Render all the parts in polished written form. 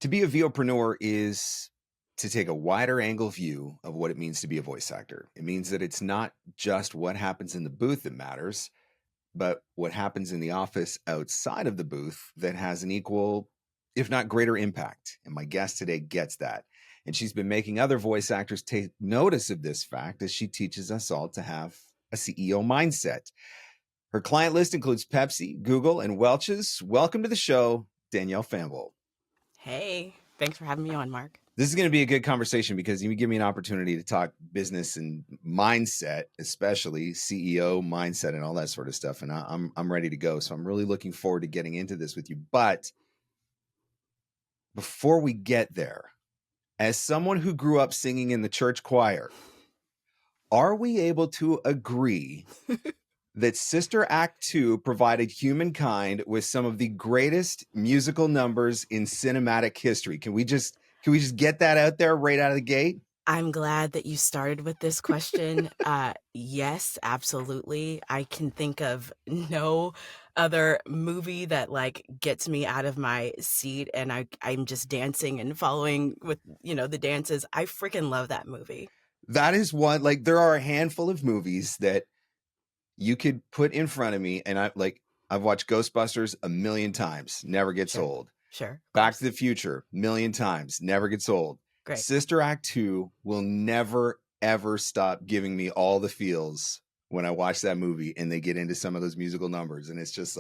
To be a VOpreneur is to take a wider angle view of what it means to be a voice actor. It means that it's not just what happens in the booth that matters, but what happens in the office outside of the booth that has an equal, if not greater impact. And my guest today gets that. And she's been making other voice actors take notice of this fact as she teaches us all to have a CEO mindset. Her client list includes Pepsi, Google, and Welch's. Welcome to the show, Danielle Famble. Hey, thanks for having me on, Mark. This is going to be a good conversation because you give me an opportunity to talk business and mindset, especially CEO mindset and all that sort of stuff. And I'm ready to go. So I'm really looking forward to getting into this with you. But before we get there, as someone who grew up singing in the church choir, are we able to agree that Sister Act 2 provided humankind with some of the greatest musical numbers in cinematic history? Can we just get that out there right out of the gate? I'm glad that you started with this question. Yes, absolutely. I can think of no other movie that gets me out of my seat and I'm just dancing and following with, the dances. I freaking love that movie. That is one, there are a handful of movies that you could put in front of me and I've watched Ghostbusters a million times, never gets old. Sure. Back to the Future, million times, never gets old. Great. Sister Act 2 will never, ever stop giving me all the feels when I watch that movie and they get into some of those musical numbers. And it's just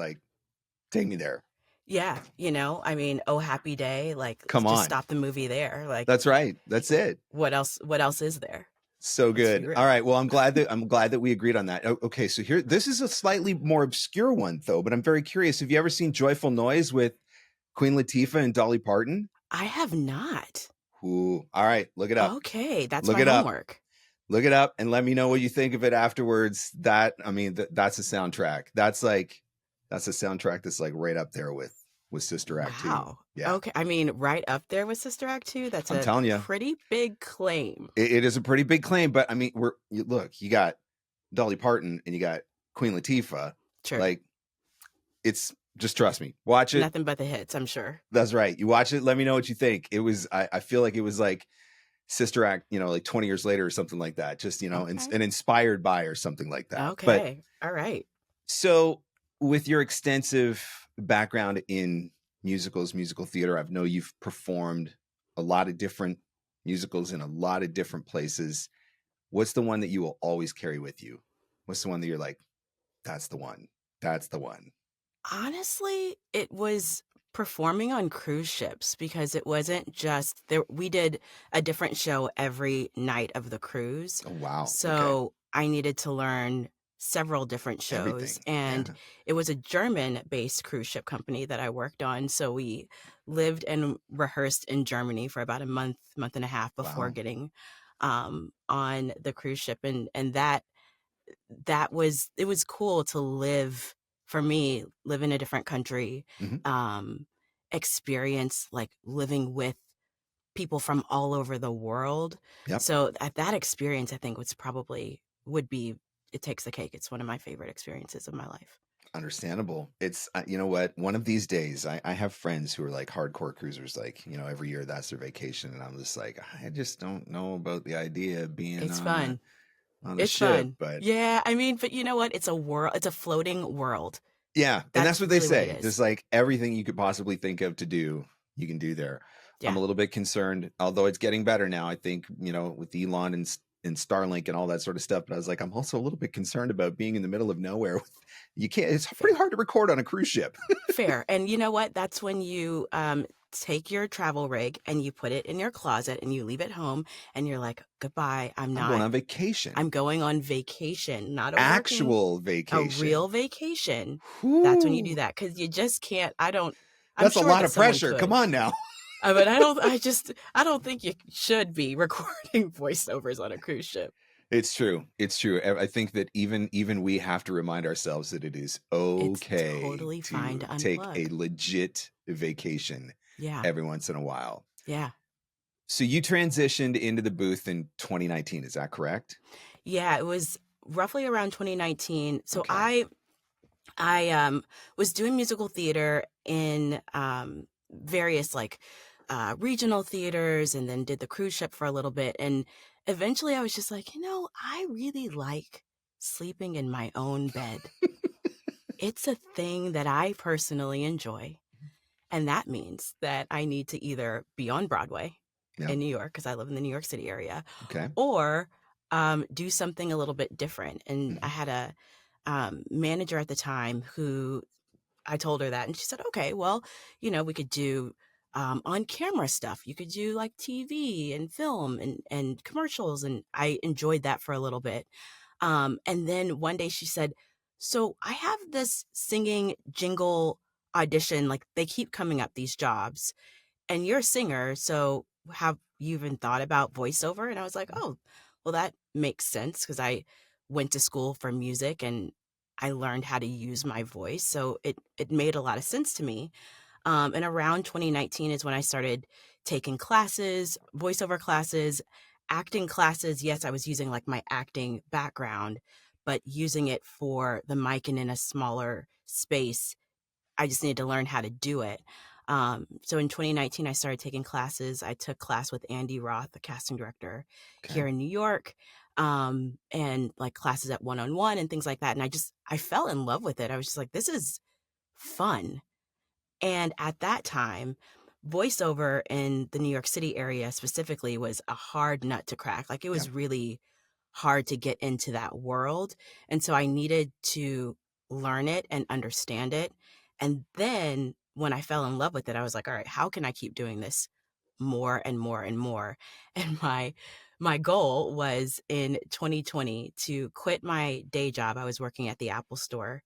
take me there. Yeah. Oh Happy Day, come just on, stop the movie there. That's right. That's it. What else is there? So good. All right. Well, I'm glad that we agreed on that. Okay. So this is a slightly more obscure one though, but I'm very curious. Have you ever seen Joyful Noise with Queen Latifah and Dolly Parton? I have not. Ooh. All right. Look it up. Okay. That's my homework. Look it up and let me know what you think of it afterwards. That's a soundtrack. That's a soundtrack that's right up there with Sister Act 2. Wow. Yeah. Okay. Right up there with Sister Act 2. That's I'm telling you, pretty big claim. It is a pretty big claim, but you got Dolly Parton and you got Queen Latifah. Sure. It's just trust me. Watch it. Nothing but the hits, I'm sure. That's right. You watch it. Let me know what you think. It was, I feel like it was Sister Act, 20 years later or something like that. Just, okay. and inspired by or something like that. Okay. All right. So with your extensive background in musicals, musical theater, I know you've performed a lot of different musicals in a lot of different places. What's the one that you will always carry with you? What's the one that you're that's the one? That's the one. Honestly, it was performing on cruise ships because it wasn't just there. We did a different show every night of the cruise. Oh, wow. So I needed to learn several different shows. Everything. And it was a German-based cruise ship company that I worked on. So we lived and rehearsed in Germany for about a month and a half before getting on the cruise ship. And it was cool to live, for me, live in a different country, experience living with people from all over the world. Yep. So that experience, I think, it takes the cake. It's one of my favorite experiences of my life. Understandable. It's, you know what, one of these days, I have friends who are hardcore cruisers, every year that's their vacation. And I'm just I just don't know about the idea of being fun. On a ship, fun. But yeah, but you know what? It's a world. It's a floating world. Yeah. And that's what they say. Just everything you could possibly think of to do, you can do there. Yeah. I'm a little bit concerned, although it's getting better now, I think, with Elon and Starlink and all that sort of stuff. But I was I'm also a little bit concerned about being in the middle of nowhere. It's pretty hard to record on a cruise ship. Fair. And you know what? That's when you take your travel rig and you put it in your closet and you leave it home and you're goodbye. I'm going on vacation. I'm going on vacation, not a actual vacation. A real vacation. Ooh. That's when you do that because you just can't. That's a lot of pressure. Come on now. But I don't think you should be recording voiceovers on a cruise ship. It's true. It's true. I think that even we have to remind ourselves that it is okay it's totally fine to take a legit vacation every once in a while. Yeah. So you transitioned into the booth in 2019. Is that correct? Yeah, it was roughly around 2019. So okay. I was doing musical theater in various regional theaters and then did the cruise ship for a little bit. And eventually I was just like, I really like sleeping in my own bed. It's a thing that I personally enjoy. And that means that I need to either be on Broadway in New York, because I live in the New York City area, or do something a little bit different. And I had a manager at the time who I told her that, and she said, okay, well, we could do on camera stuff. You could do like TV and film and commercials. And I enjoyed that for a little bit. And then one day she said, so I have this singing jingle audition. Like they keep coming up, these jobs, and you're a singer. So have you even thought about voiceover? And I was like, oh, well, that makes sense, because I went to school for music and I learned how to use my voice. So it made a lot of sense to me. And around 2019 is when I started taking classes, voiceover classes, acting classes. Yes, I was using like my acting background, but using it for the mic and in a smaller space. I just needed to learn how to do it. So in 2019, I started taking classes. I took class with Andy Roth, the casting director here in New York, and like classes at one-on-one and things like that. And I fell in love with it. I was just like, this is fun. And at that time, voiceover in the New York City area specifically was a hard nut to crack. Like it was really hard to get into that world. And so I needed to learn it and understand it. And then when I fell in love with it, I was like, all right, how can I keep doing this more and more and more? And my goal was in 2020 to quit my day job. I was working at the Apple store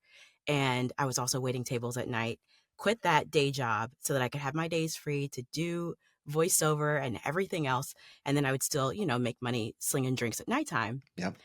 and I was also waiting tables at night, quit that day job so that I could have my days free to do voiceover and everything else. And then I would still, make money slinging drinks at nighttime. Yep.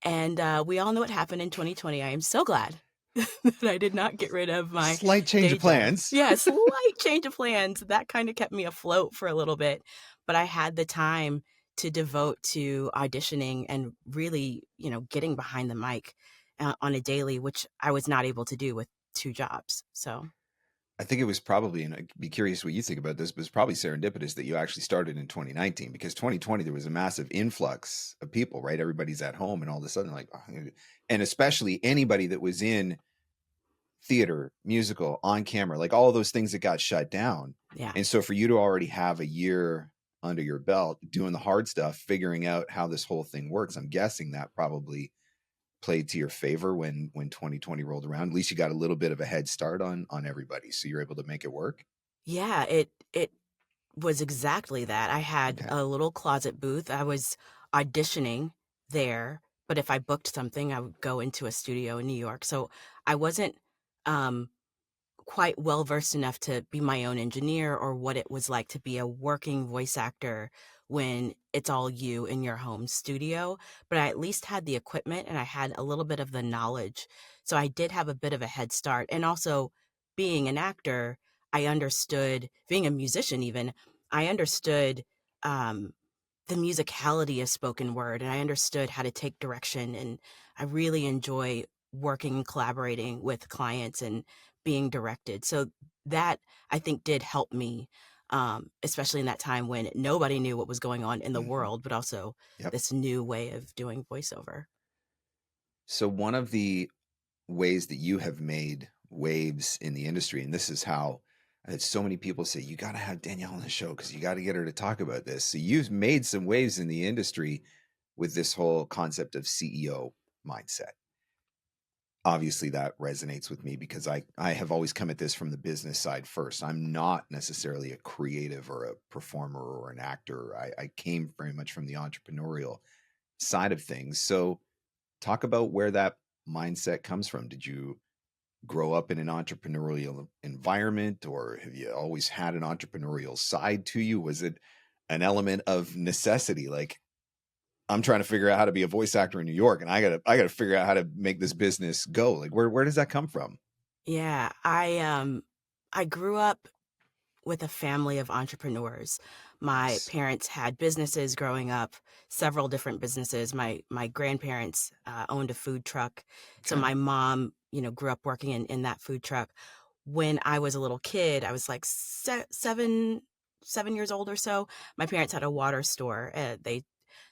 And we all know what happened in 2020. I am so glad that I did not get rid of my slight change of plans. Yeah, slight change of plans. That kind of kept me afloat for a little bit. But I had the time to devote to auditioning and really, getting behind the mic on a daily, which I was not able to do with 2 jobs. So I think it was probably, and I'd be curious what you think about this, but it's probably serendipitous that you actually started in 2019, because 2020, there was a massive influx of people, right? Everybody's at home and all of a sudden like, and especially anybody that was in theater, musical, on camera, like all of those things that got shut down. Yeah. And so for you to already have a year under your belt doing the hard stuff, figuring out how this whole thing works, I'm guessing that probably played to your favor when 2020 rolled around. At least you got a little bit of a head start on everybody, so you're able to make it work. Yeah, it was exactly that. I had a little closet booth. I was auditioning there, but if I booked something, I would go into a studio in New York. So I wasn't quite well versed enough to be my own engineer, or what it was like to be a working voice actor when it's all you in your home studio. But I at least had the equipment and I had a little bit of the knowledge. So I did have a bit of a head start. And also, being an actor, I understood, being a musician even, I understood the musicality of spoken word, and I understood how to take direction. And I really enjoy working and collaborating with clients and being directed. So that, I think, did help me, especially in that time when nobody knew what was going on in the world, but also this new way of doing voiceover. So one of the ways that you have made waves in the industry, and this is how I had so many people say, you got to have Danielle on the show because you got to get her to talk about this. So you've made some waves in the industry with this whole concept of CEO mindset. Obviously that resonates with me because I have always come at this from the business side first. I'm not necessarily a creative or a performer or an actor. I came very much from the entrepreneurial side of things. So talk about where that mindset comes from. Did you grow up in an entrepreneurial environment, or have you always had an entrepreneurial side to you? Was it an element of necessity? Like, I'm trying to figure out how to be a voice actor in New York, and I gotta figure out how to make this business go. Like, where does that come from? Yeah, I grew up with a family of entrepreneurs. My parents had businesses growing up, several different businesses. My grandparents owned a food truck. So my mom, grew up working in that food truck. When I was a little kid, I was like 7, 7 years old or so, my parents had a water store. They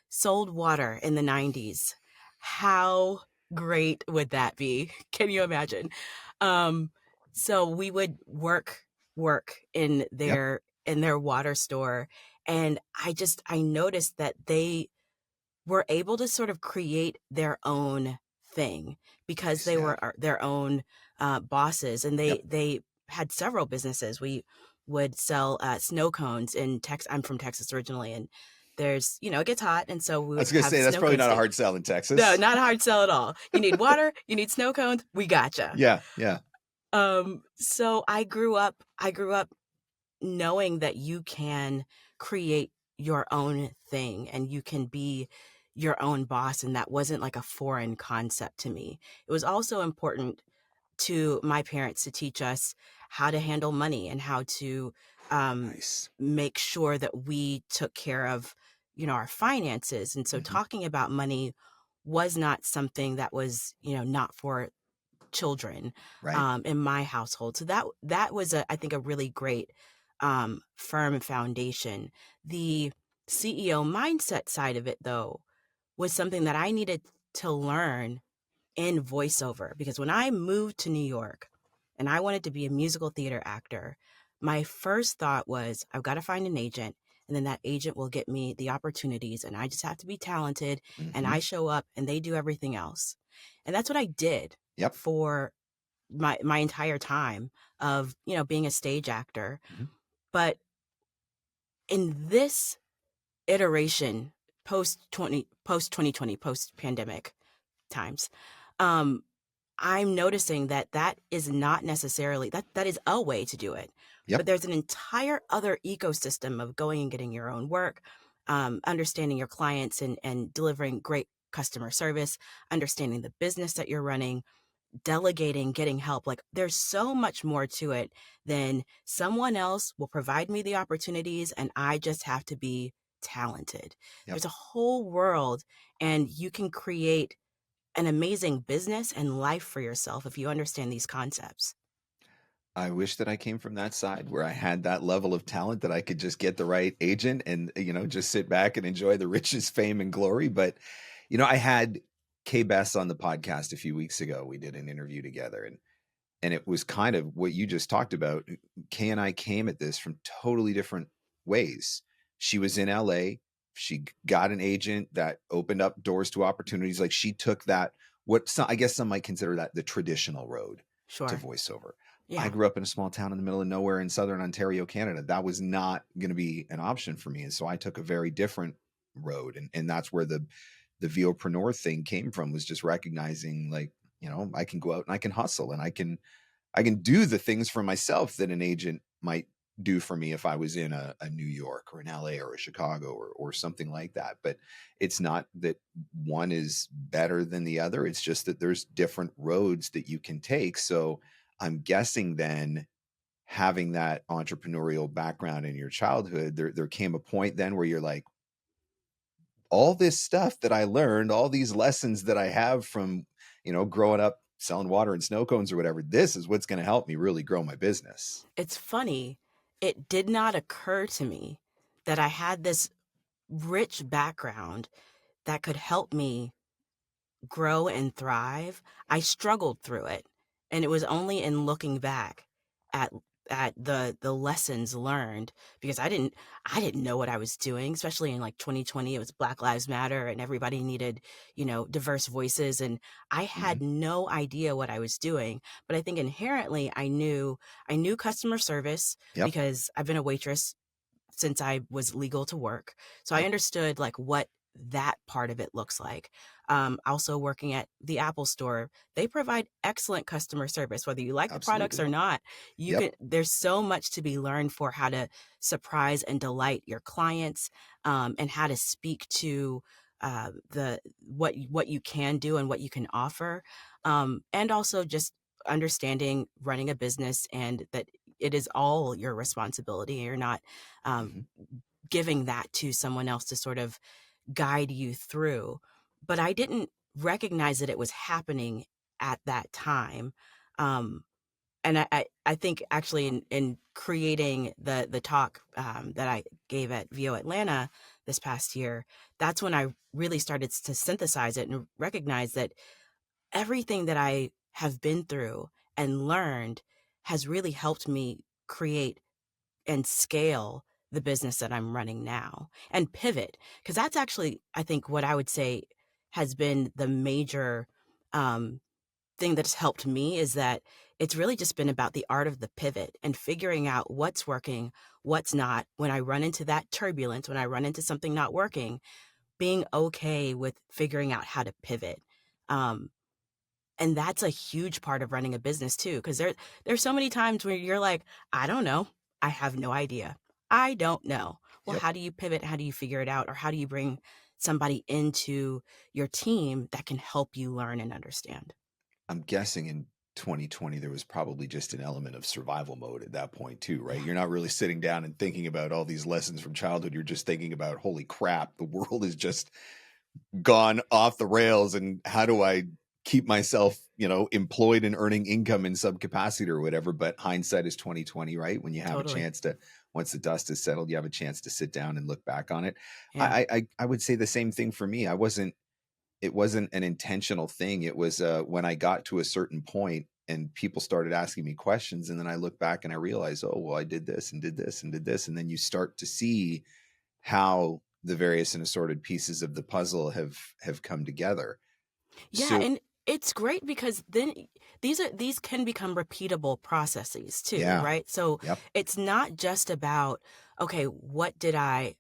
sold water in the 90s. How great would that be? Can you imagine? Um, so we would work in Yep. their water store, and I noticed that they were able to sort of create their own thing because Nice. they Yeah. were their own bosses, and Yep. they had several businesses. We would sell snow cones in Texas. I'm from Texas originally, and there's, it gets hot, and so we I was would going to have say, that's snow probably cone not a stand. hard sell in No, Texas. not a hard sell at all. You need water, you need snow cones, we gotcha. Yeah. Yeah. So I grew up knowing that you can create your own thing and you can be your own boss, and that wasn't like a foreign concept to me. It was also important to my parents to teach us how to handle money and how to Nice. make sure that we took care of, our finances. And so Mm-hmm. talking about money was not something that was, not for children Right. in my household. So that was I think a really great firm foundation. The CEO mindset side of it, though, was something that I needed to learn in voiceover, because when I moved to New York and I wanted to be a musical theater actor, my first thought was, I've got to find an agent, and then that agent will get me the opportunities, and I just have to be talented, and Mm-hmm. I show up and they do everything else. And that's what I did Yep. for my entire time of, being a stage actor. Mm-hmm. But in this iteration, post 2020, post pandemic times, um, I'm noticing that is not necessarily that is a way to do it. Yep. But there's an entire other ecosystem of going and getting your own work, understanding your clients and delivering great customer service, understanding the business that you're running, delegating, getting help. Like, there's so much more to it than someone else will provide me the opportunities and I just have to be talented. Yep. There's a whole world, and you can create an amazing business and life for yourself if you understand these concepts. I wish that I came from that side where I had that level of talent that I could just get the right agent and, just sit back and enjoy the riches, fame, and glory. But, I had Kay Bess on the podcast a few weeks ago. We did an interview together, and it was kind of what you just talked about. Kay and I came at this from totally different ways. She was in LA. She got an agent that opened up doors to opportunities. Like, she took that, I guess some might consider that the traditional road to Sure. voiceover. Yeah. I grew up in a small town in the middle of nowhere in southern Ontario, Canada. That was not going to be an option for me. And so I took a very different road. And that's where the VOpreneur thing came from, was just recognizing, like, I can go out and I can hustle, and I can do the things for myself that an agent might do for me if I was in a New York or an LA or a Chicago or something like that. But it's not that one is better than the other. It's just that there's different roads that you can take. So I'm guessing then, having that entrepreneurial background in your childhood, there came a point then where you're like, all this stuff that I learned, all these lessons that I have from, growing up selling water and snow cones or whatever, this is what's going to help me really grow my business. It's funny. It did not occur to me that I had this rich background that could help me grow and thrive. I struggled through it. And it was only in looking back at the lessons learned, because I didn't know what I was doing, especially in like 2020. It was Black Lives Matter and everybody needed, diverse voices, and I had no idea what I was doing. But I think inherently I knew customer service, Yep. because I've been a waitress since I was legal to work. So I understood like what that part of it looks like. Also working at the Apple store, they provide excellent customer service, whether you like the products or not. There's so much to be learned for how to surprise and delight your clients, and how to speak to what you can do and what you can offer. And also just understanding running a business, and that it is all your responsibility. You're not giving that to someone else to sort of guide you through. But I didn't recognize that it was happening at that time. and I think actually in creating the talk that I gave at VO Atlanta this past year, that's when I really started to synthesize it and recognize that everything that I have been through and learned has really helped me create and scale the business that I'm running now and pivot. Because that's actually, I think, what I would say has been the major thing that's helped me is that it's really just been about the art of the pivot and figuring out what's working, what's not. When I run into that turbulence, when I run into something not working, being okay with figuring out how to pivot. And that's a huge part of running a business too, because there's so many times where you're like, I don't know. I have no idea. I don't know. Well, Yep. how do you pivot? How do you figure it out? Or how do you bring somebody into your team that can help you learn and understand? I'm guessing in 2020 there was probably just an element of survival mode at that point too, right? Yeah, You're not really sitting down and thinking about all these lessons from childhood. You're just thinking about, holy crap, the world has just gone off the rails, and how do I keep myself, employed and earning income in some capacity or whatever. But hindsight is 2020, right? When you have a totally. chance to, once the dust is settled, you have a chance to sit down and look back on it. Yeah. I would say the same thing for me. It wasn't an intentional thing. It was when I got to a certain point and people started asking me questions, and then I look back and I realize, oh, well, I did this and did this and did this. And then you start to see how the various and assorted pieces of the puzzle have come together. Yeah, So and it's great because then these can become repeatable processes too, yeah. right? So Yep. it's not just about, okay, what did I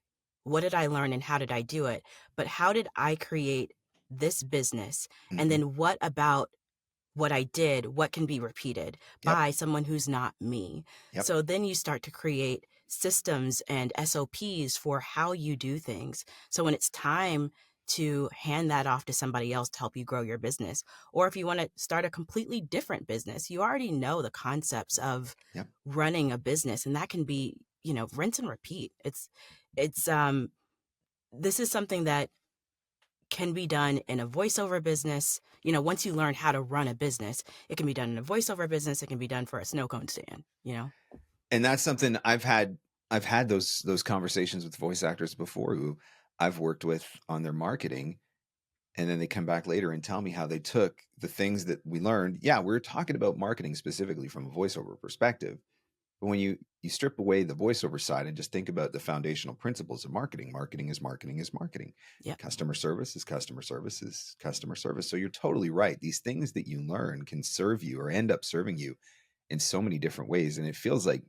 learn and how did I do it? But how did I create this business? And Hmm. then what about what I did, what can be repeated Yep. by someone who's not me. Yep. So then you start to create systems and SOPs for how you do things. So when it's time to hand that off to somebody else to help you grow your business, or if you want to start a completely different business, you already know the concepts of Yep. running a business, and that can be, rinse and repeat. It's this is something that can be done in a voiceover business. Once you learn how to run a business, it can be done in a voiceover business. It can be done for a snow cone stand. And that's something I've had those conversations with voice actors before who I've worked with on their marketing. And then they come back later and tell me how they took the things that we learned. Yeah, we're talking about marketing specifically from a voiceover perspective. But when you strip away the voiceover side and just think about the foundational principles of marketing, marketing is marketing is marketing. Yep. Customer service is customer service is customer service. So you're totally right. These things that you learn can serve you or end up serving you in so many different ways. And it feels like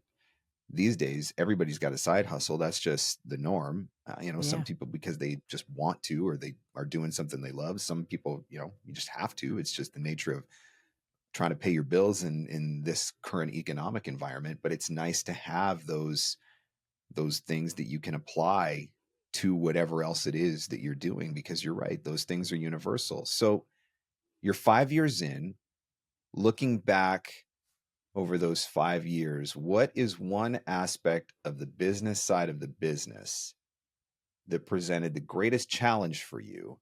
these days everybody's got a side hustle. That's just the norm. Some Yeah. people because they just want to, or they are doing something they love. Some people, you just have to. It's just the nature of trying to pay your bills in this current economic environment. But it's nice to have those things that you can apply to whatever else it is that you're doing, because you're right, those things are universal. So you're 5 years in, looking back over those 5 years, what is one aspect of the business side of the business that presented the greatest challenge for you,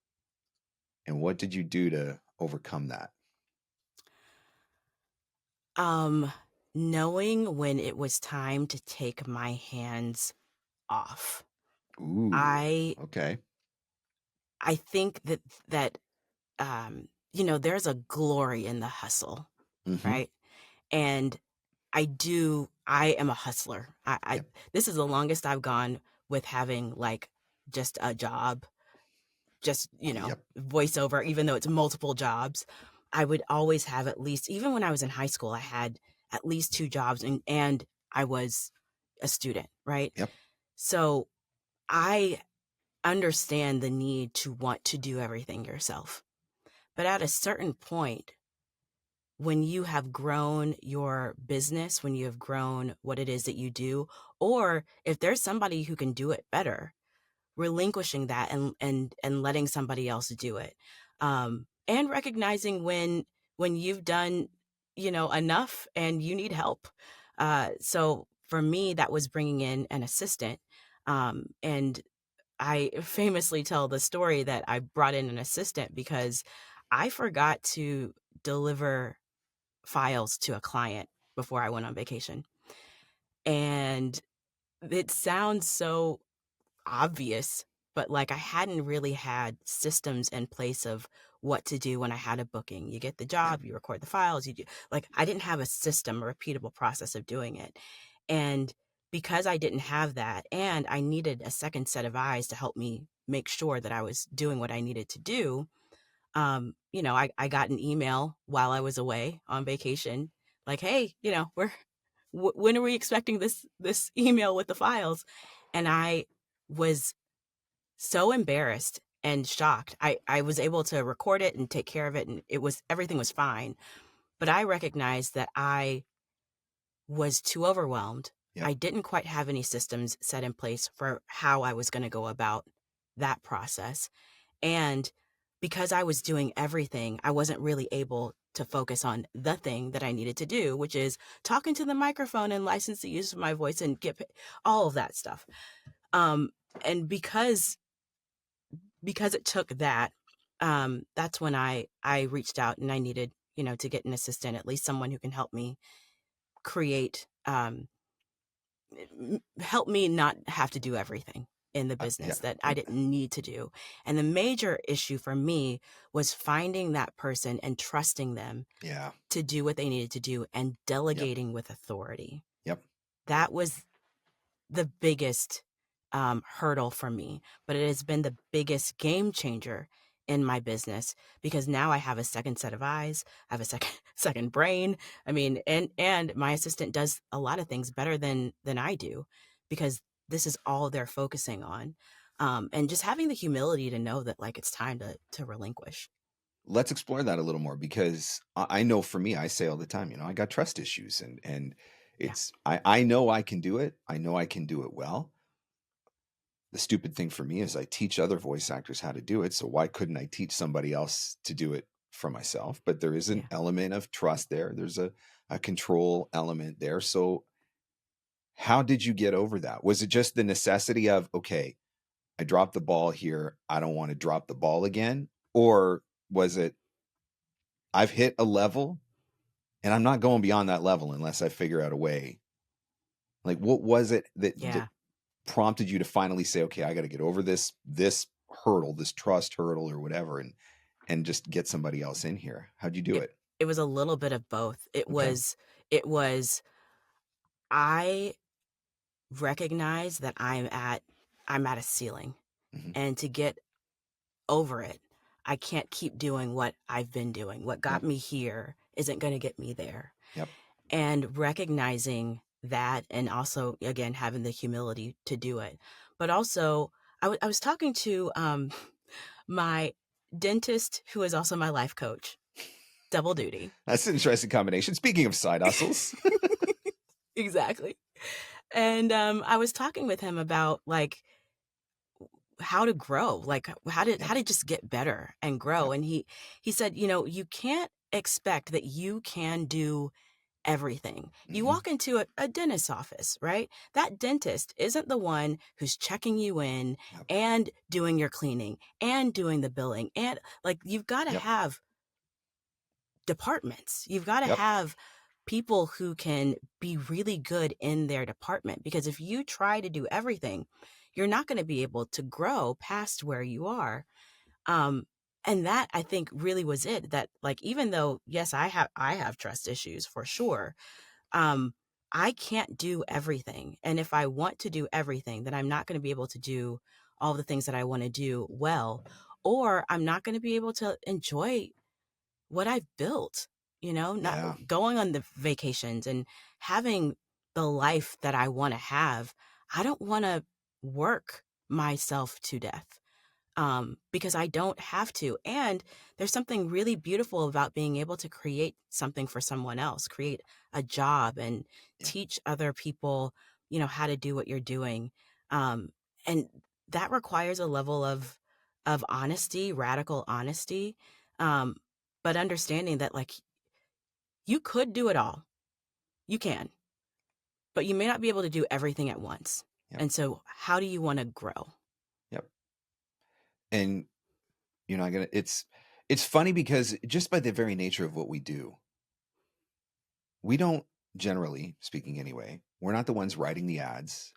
and what did you do to overcome that? Knowing when it was time to take my hands off. Ooh, I okay. I think that there's a glory in the hustle, Mm-hmm. right? And I am a hustler. Yep. This is the longest I've gone with having like just a job, just, Yep. voiceover, even though it's multiple jobs. I would always have at least, even when I was in high school, I had at least two jobs, and I was a student, right? Yep. So I understand the need to want to do everything yourself. But at a certain point, when you have grown your business, when you have grown what it is that you do, or if there's somebody who can do it better, relinquishing that and letting somebody else do it, and recognizing when you've done enough and you need help. So for me, that was bringing in an assistant, and I famously tell the story that I brought in an assistant because I forgot to deliver files to a client before I went on vacation. And it sounds so obvious, but like I hadn't really had systems in place of what to do when I had a booking. You get the Yep. job, you record the files, you do, like I didn't have a system, a repeatable process of doing it. And because I didn't have that, and I needed a second set of eyes to help me make sure that I was doing what I needed to do, I got an email while I was away on vacation, like, hey, when are we expecting this email with the files? And I was so embarrassed and shocked. I was able to record it and take care of it, and everything was fine. But I recognized that I was too overwhelmed. Yep. I didn't quite have any systems set in place for how I was going to go about that process. And because I was doing everything, I wasn't really able to focus on the thing that I needed to do, which is talking to the microphone and license the use of my voice and get all of that stuff. And because it took that, that's when I reached out, and I needed, to get an assistant, at least someone who can help me create, help me not have to do everything in the business that I didn't need to do. And the major issue for me was finding that person and trusting them to do what they needed to do, and delegating with authority. Yep. That was the biggest hurdle for me, but it has been the biggest game changer in my business, because now I have a second set of eyes. I have a second brain. I mean, and my assistant does a lot of things better than I do, because this is all they're focusing on. And just having the humility to know that, like, it's time to relinquish. Let's explore that a little more, because I know for me, I say all the time, I got trust issues, and it's, I know I can do it. I know I can do it well. The stupid thing for me is I teach other voice actors how to do it. So why couldn't I teach somebody else to do it for myself? But there is an element of trust there. There's a control element there. So how did you get over that? Was it just the necessity of, okay, I dropped the ball here, I don't want to drop the ball again? Or was it, I've hit a level and I'm not going beyond that level unless I figure out a way? Like, what was it that prompted you to finally say, okay, I got to get over this hurdle, this trust hurdle or whatever, and just get somebody else in here? How'd you do it? It was a little bit of both. It was I recognize that I'm at a ceiling, and to get over it, I can't keep doing what I've been doing. What got me here isn't going to get me there. And recognizing that, and also, again, having the humility to do it. But also, I was talking to my dentist, who is also my life coach. Double duty. That's an interesting combination. Speaking of side hustles. Exactly. And I was talking with him about, like, how to grow, like how to just get better and grow. And he said, you can't expect that you can do everything. You walk into a dentist's office, right? That dentist isn't the one who's checking you in and doing your cleaning and doing the billing. And, like, you've got to have departments. You've got to have people who can be really good in their department, because if you try to do everything, you're not going to be able to grow past where you are. And that, I think, really was it. That, like, even though, yes, I have trust issues for sure, I can't do everything. And if I want to do everything, then I'm not going to be able to do all the things that I want to do well, or I'm not going to be able to enjoy what I've built, not going on the vacations and having the life that I want to have. I don't want to work myself to death, because I don't have to. And there's something really beautiful about being able to create something for someone else, create a job, and teach other people, how to do what you're doing. And that requires a level of honesty, radical honesty. But understanding that, like, you could do it all. You can, but you may not be able to do everything at once. And so how do you want to grow? And it's funny, because just by the very nature of what we do, we don't generally speaking anyway, we're not the ones writing the ads.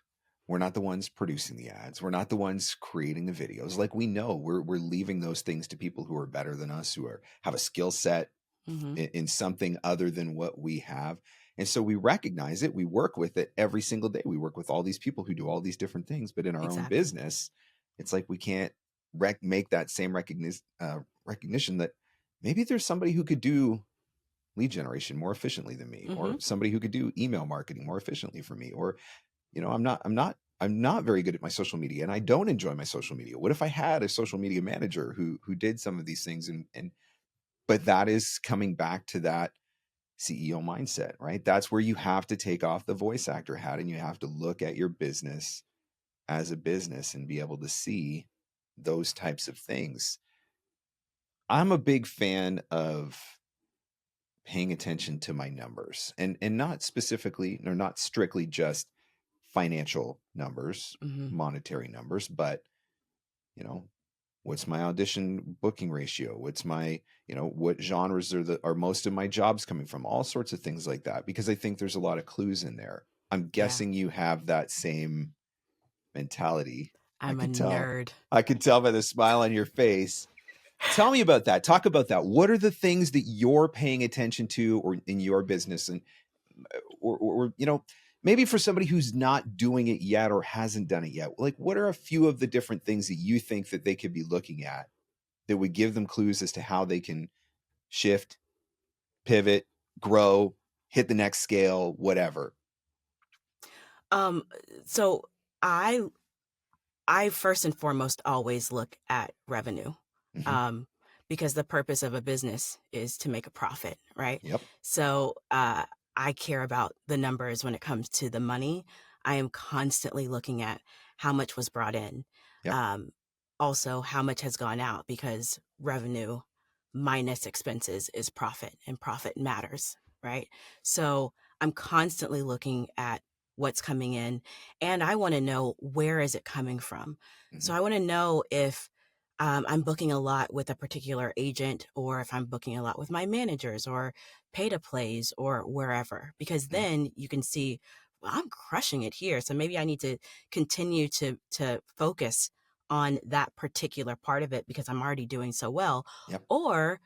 We're not the ones producing the ads. We're not the ones creating the videos. Like, we know we're leaving those things to people who are better than us, who have a skill set in something other than what we have. And so we recognize it. We work with it every single day. We work with all these people who do all these different things. But in our own business, it's like we can't make that same recognition that maybe there's somebody who could do lead generation more efficiently than me, or somebody who could do email marketing more efficiently for me, or, I'm not very good at my social media, and I don't enjoy my social media. What if I had a social media manager who did some of these things? But that is coming back to that CEO mindset, right? That's where you have to take off the voice actor hat, and you have to look at your business as a business and be able to see those types of things. I'm a big fan of paying attention to my numbers, and not specifically, or not strictly just financial numbers, monetary numbers, but what's my audition booking ratio? What's my, what genres are most of my jobs coming from? All sorts of things like that, because I think there's a lot of clues in there. I'm guessing you have that same mentality. I'm a nerd. I could tell by the smile on your face. Tell me about that. Talk about that. What are the things that you're paying attention to, or in your business, and or maybe for somebody who's not doing it yet or hasn't done it yet? Like, what are a few of the different things that you think that they could be looking at that would give them clues as to how they can shift, pivot, grow, hit the next scale, whatever? So I first and foremost always look at revenue, because the purpose of a business is to make a profit, right? Yep. So I care about the numbers when it comes to the money. I am constantly looking at how much was brought in, also how much has gone out, because revenue minus expenses is profit, and profit matters, right? So I'm constantly looking at what's coming in, and I want to know, where is it coming from? So I want to know if I'm booking a lot with a particular agent, or if I'm booking a lot with my managers or pay to plays or wherever, because then you can see, well, I'm crushing it here. So maybe I need to continue to focus on that particular part of it, because I'm already doing so well. Or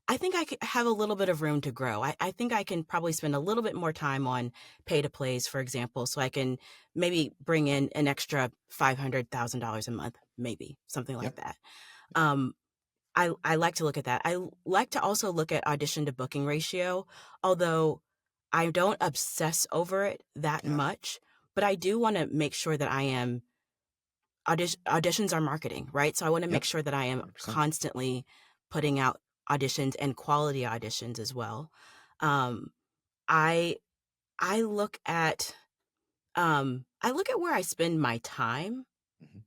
I think I could have a little bit of room to grow. I think I can probably spend a little bit more time on pay to plays, for example, so I can maybe bring in an extra $500,000 a month, maybe something like that. I like to look at that. I like to also look at audition to booking ratio, although I don't obsess over it that much, but I do want to make sure that I am auditions are marketing, right? So I want to make sure that I am 100%. constantly putting out auditions, and quality auditions as well. I look at where I spend my time,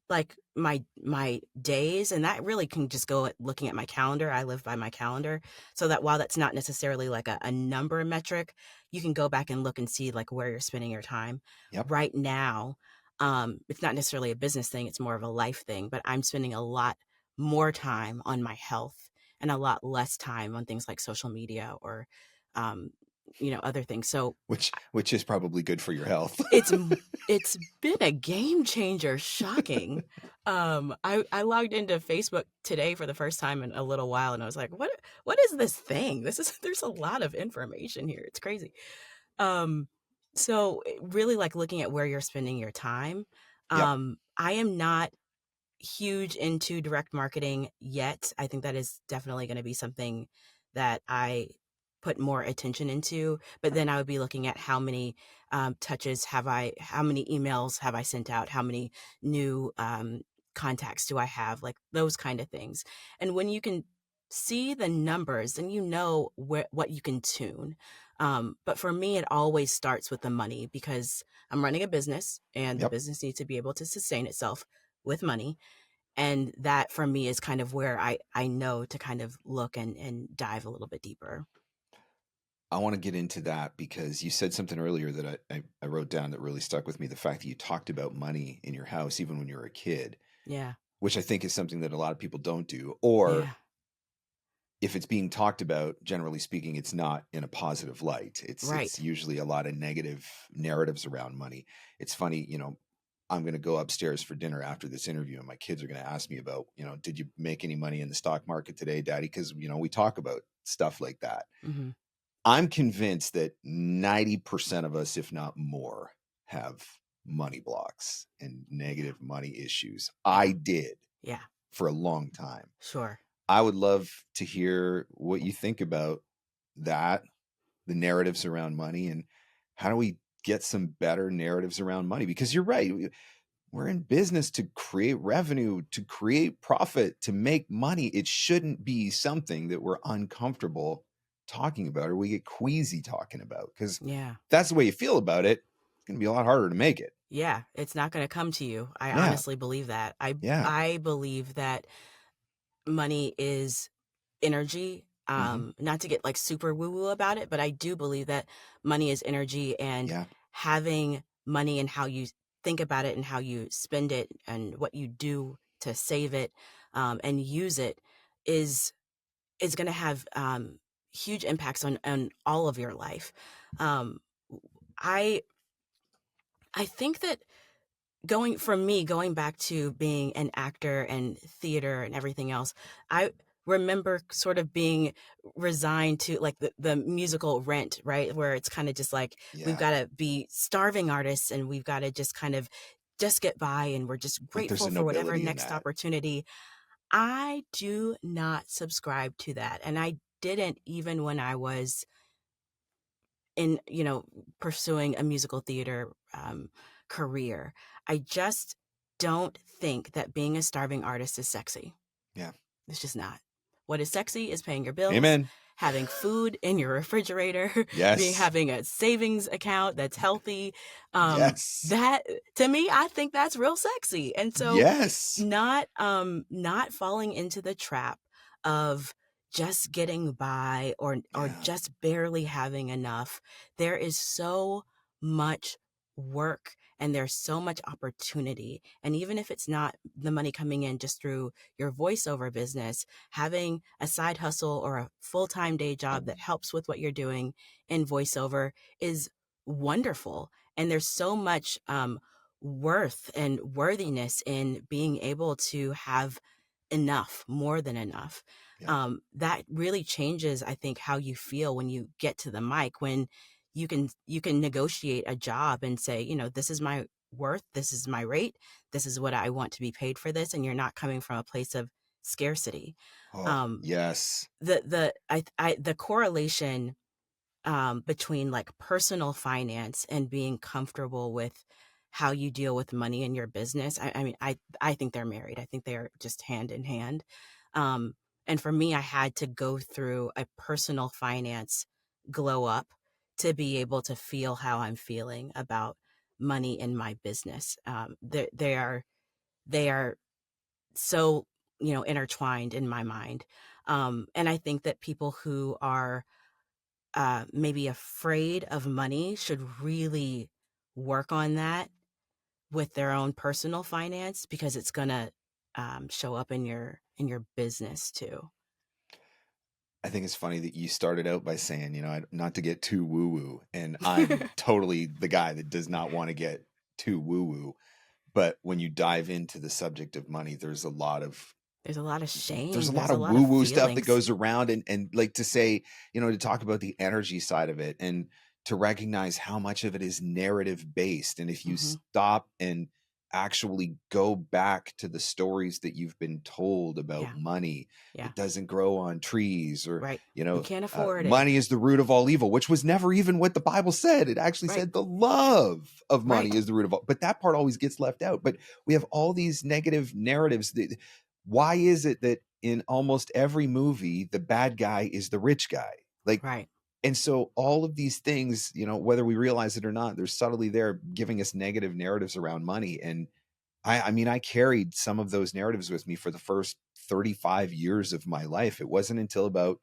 like my days, and that really can just go at looking at my calendar. I live by my calendar, so that while that's not necessarily like a number metric, you can go back and look and see like where you're spending your time. Right now, it's not necessarily a business thing, it's more of a life thing, but I'm spending a lot more time on my health and a lot less time on things like social media or other things. So which is probably good for your health. it's been a game changer. Shocking. I logged into Facebook today for the first time in a little while, and I was like, what is this thing? There's a lot of information here. It's crazy. So really, like, looking at where you're spending your time. I am not huge into direct marketing yet. I think that is definitely going to be something that I put more attention into, but then I would be looking at how many touches how many emails have I sent out, how many new contacts do I have, like those kind of things. And when you can see the numbers, then you know what you can tune. But for me, it always starts with the money, because I'm running a business, and the business needs to be able to sustain itself with money. And that for me is kind of where I know to kind of look and dive a little bit deeper. I want to get into that, because you said something earlier that I wrote down that really stuck with me. The fact that you talked about money in your house, even when you were a kid. Yeah. Which I think is something that a lot of people don't do, or if it's being talked about, generally speaking, it's not in a positive light. It's usually a lot of negative narratives around money. It's funny, I'm going to go upstairs for dinner after this interview, and my kids are going to ask me about, did you make any money in the stock market today, Daddy? Because, we talk about stuff like that. Mm-hmm. I'm convinced that 90% of us, if not more, have money blocks and negative money issues. Yeah. I did. Yeah. For a long time. Sure. I would love to hear what you think about that, the narratives around money, and how do we get some better narratives around money? Because you're right. We're in business to create revenue, to create profit, to make money. It shouldn't be something that we're uncomfortable talking about or we get queasy talking about. Because if that's the way you feel about it, it's going to be a lot harder to make it. Yeah, it's not going to come to you. I honestly believe that. I believe that money is energy. Not to get like super woo-woo about it, but I do believe that money is energy, and having money and how you think about it and how you spend it and what you do to save it and use it is going to have huge impacts on all of your life. I think that going back to being an actor and theater and everything else, I remember sort of being resigned to like the musical Rent, right? Where it's kind of just like, we've got to be starving artists and we've got to just kind of just get by, and we're just grateful for whatever next opportunity. I do not subscribe to that. And I didn't even when I was in, pursuing a musical theater career. I just don't think that being a starving artist is sexy. Yeah. It's just not. What is sexy is paying your bills. Amen. Having food in your refrigerator. Yes. Having a savings account that's healthy. Yes. That, to me, I think that's real sexy. And so not falling into the trap of just getting by or just barely having enough. There is so much work and there's so much opportunity. And even if it's not the money coming in just through your voiceover business, having a side hustle or a full-time day job that helps with what you're doing in voiceover is wonderful. And there's so much worth and worthiness in being able to have enough, more than enough. That really changes, I think, how you feel when you get to the mic, when you can negotiate a job and say, this is my worth, this is my rate, this is what I want to be paid for this, and you're not coming from a place of scarcity. Yes. The correlation between like personal finance and being comfortable with how you deal with money in your business. I think they're married. I think they're just hand in hand. And for me, I had to go through a personal finance glow up to be able to feel how I'm feeling about money in my business. They are so, intertwined in my mind. And I think that people who are maybe afraid of money should really work on that with their own personal finance, because it's going to show up in your business too. I think it's funny that you started out by saying, not to get too woo-woo, and I'm totally the guy that does not want to get too woo-woo. But when you dive into the subject of money, there's a lot of shame. There's a lot of woo-woo stuff that goes around, and like to say, to talk about the energy side of it and to recognize how much of it is narrative based. And if you stop and actually go back to the stories that you've been told about money, it doesn't grow on trees, or, you can't afford it. Money is the root of all evil, which was never even what the Bible said. It actually said the love of money is the root of all, but that part always gets left out. But we have all these negative narratives. Why is it that in almost every movie, the bad guy is the rich guy? And so all of these things, whether we realize it or not, they're subtly there giving us negative narratives around money. And I carried some of those narratives with me for the first 35 years of my life. It wasn't until about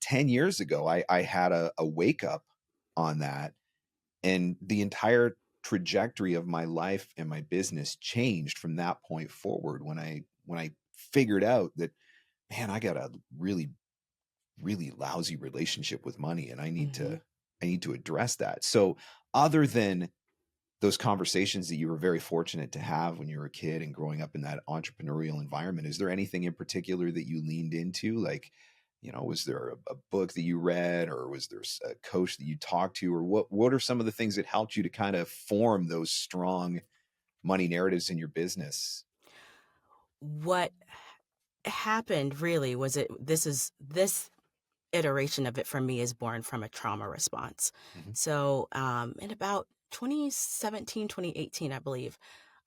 10 years ago, I had a wake up on that. And the entire trajectory of my life and my business changed from that point forward when I figured out that man, I got a really, really lousy relationship with money, and I need to address that. So other than those conversations that you were very fortunate to have when you were a kid and growing up in that entrepreneurial environment, is there anything in particular that you leaned into? Like, was there a book that you read, or was there a coach that you talked to, or what are some of the things that helped you to kind of form those strong money narratives in your business? What happened really was this iteration of it for me is born from a trauma response. Hmm. So in about 2017, 2018, I believe,